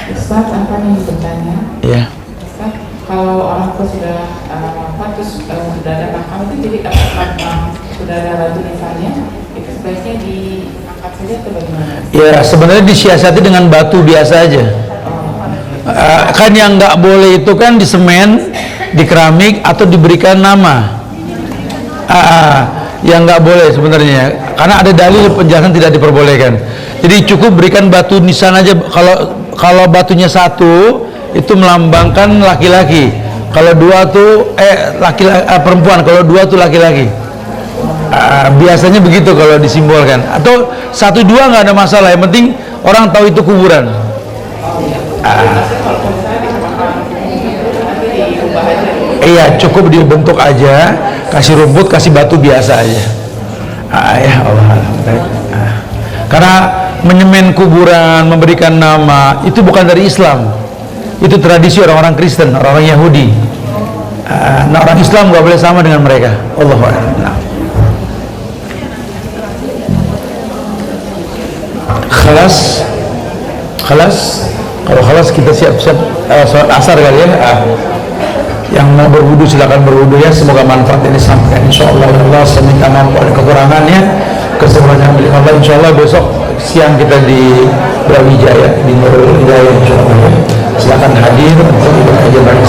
Ustaz, apa yang bertanya? Ya. Ustaz, kalau orang tua sudah terus sudah ada makam itu, jadi apakah sudah ada batu nisannya, itu sebaiknya diangkat saja atau bagaimana? Ya, sebenarnya disiasati dengan batu biasa aja. Kan yang nggak boleh itu kan di semen, di keramik, atau diberikan nama. Yang nggak boleh sebenarnya, karena ada dalil penjelasan tidak diperbolehkan. Jadi cukup berikan batu nisan aja. Kalau batunya satu itu melambangkan laki-laki, kalau dua tuh perempuan, kalau dua tuh laki-laki. Biasanya begitu kalau disimbolkan. Atau satu dua nggak ada masalah, yang penting orang tahu itu kuburan. Kalau misalnya ditambahkan nanti diubah aja. Iya, cukup dibentuk aja, kasih rumput, kasih batu biasa aja. Ya Allah. Karena menyemen kuburan, memberikan nama, itu bukan dari Islam. Itu tradisi orang-orang Kristen, orang-orang Yahudi. Nah, orang Islam nggak boleh sama dengan mereka. Allahu Akbar. Khalas. Kalau khalas kita siap-siap sholat asar kali ya. Yang mau berwudu silakan berwudu ya. Semoga manfaat ini sampai. Insyaallah Allah seminta maaf ada kekurangannya. Kesemuanya milik Allah. Insyaallah besok siang kita di Brawijaya di Nurul Hidayah insyaallah. Silakan hadir untuk ibadah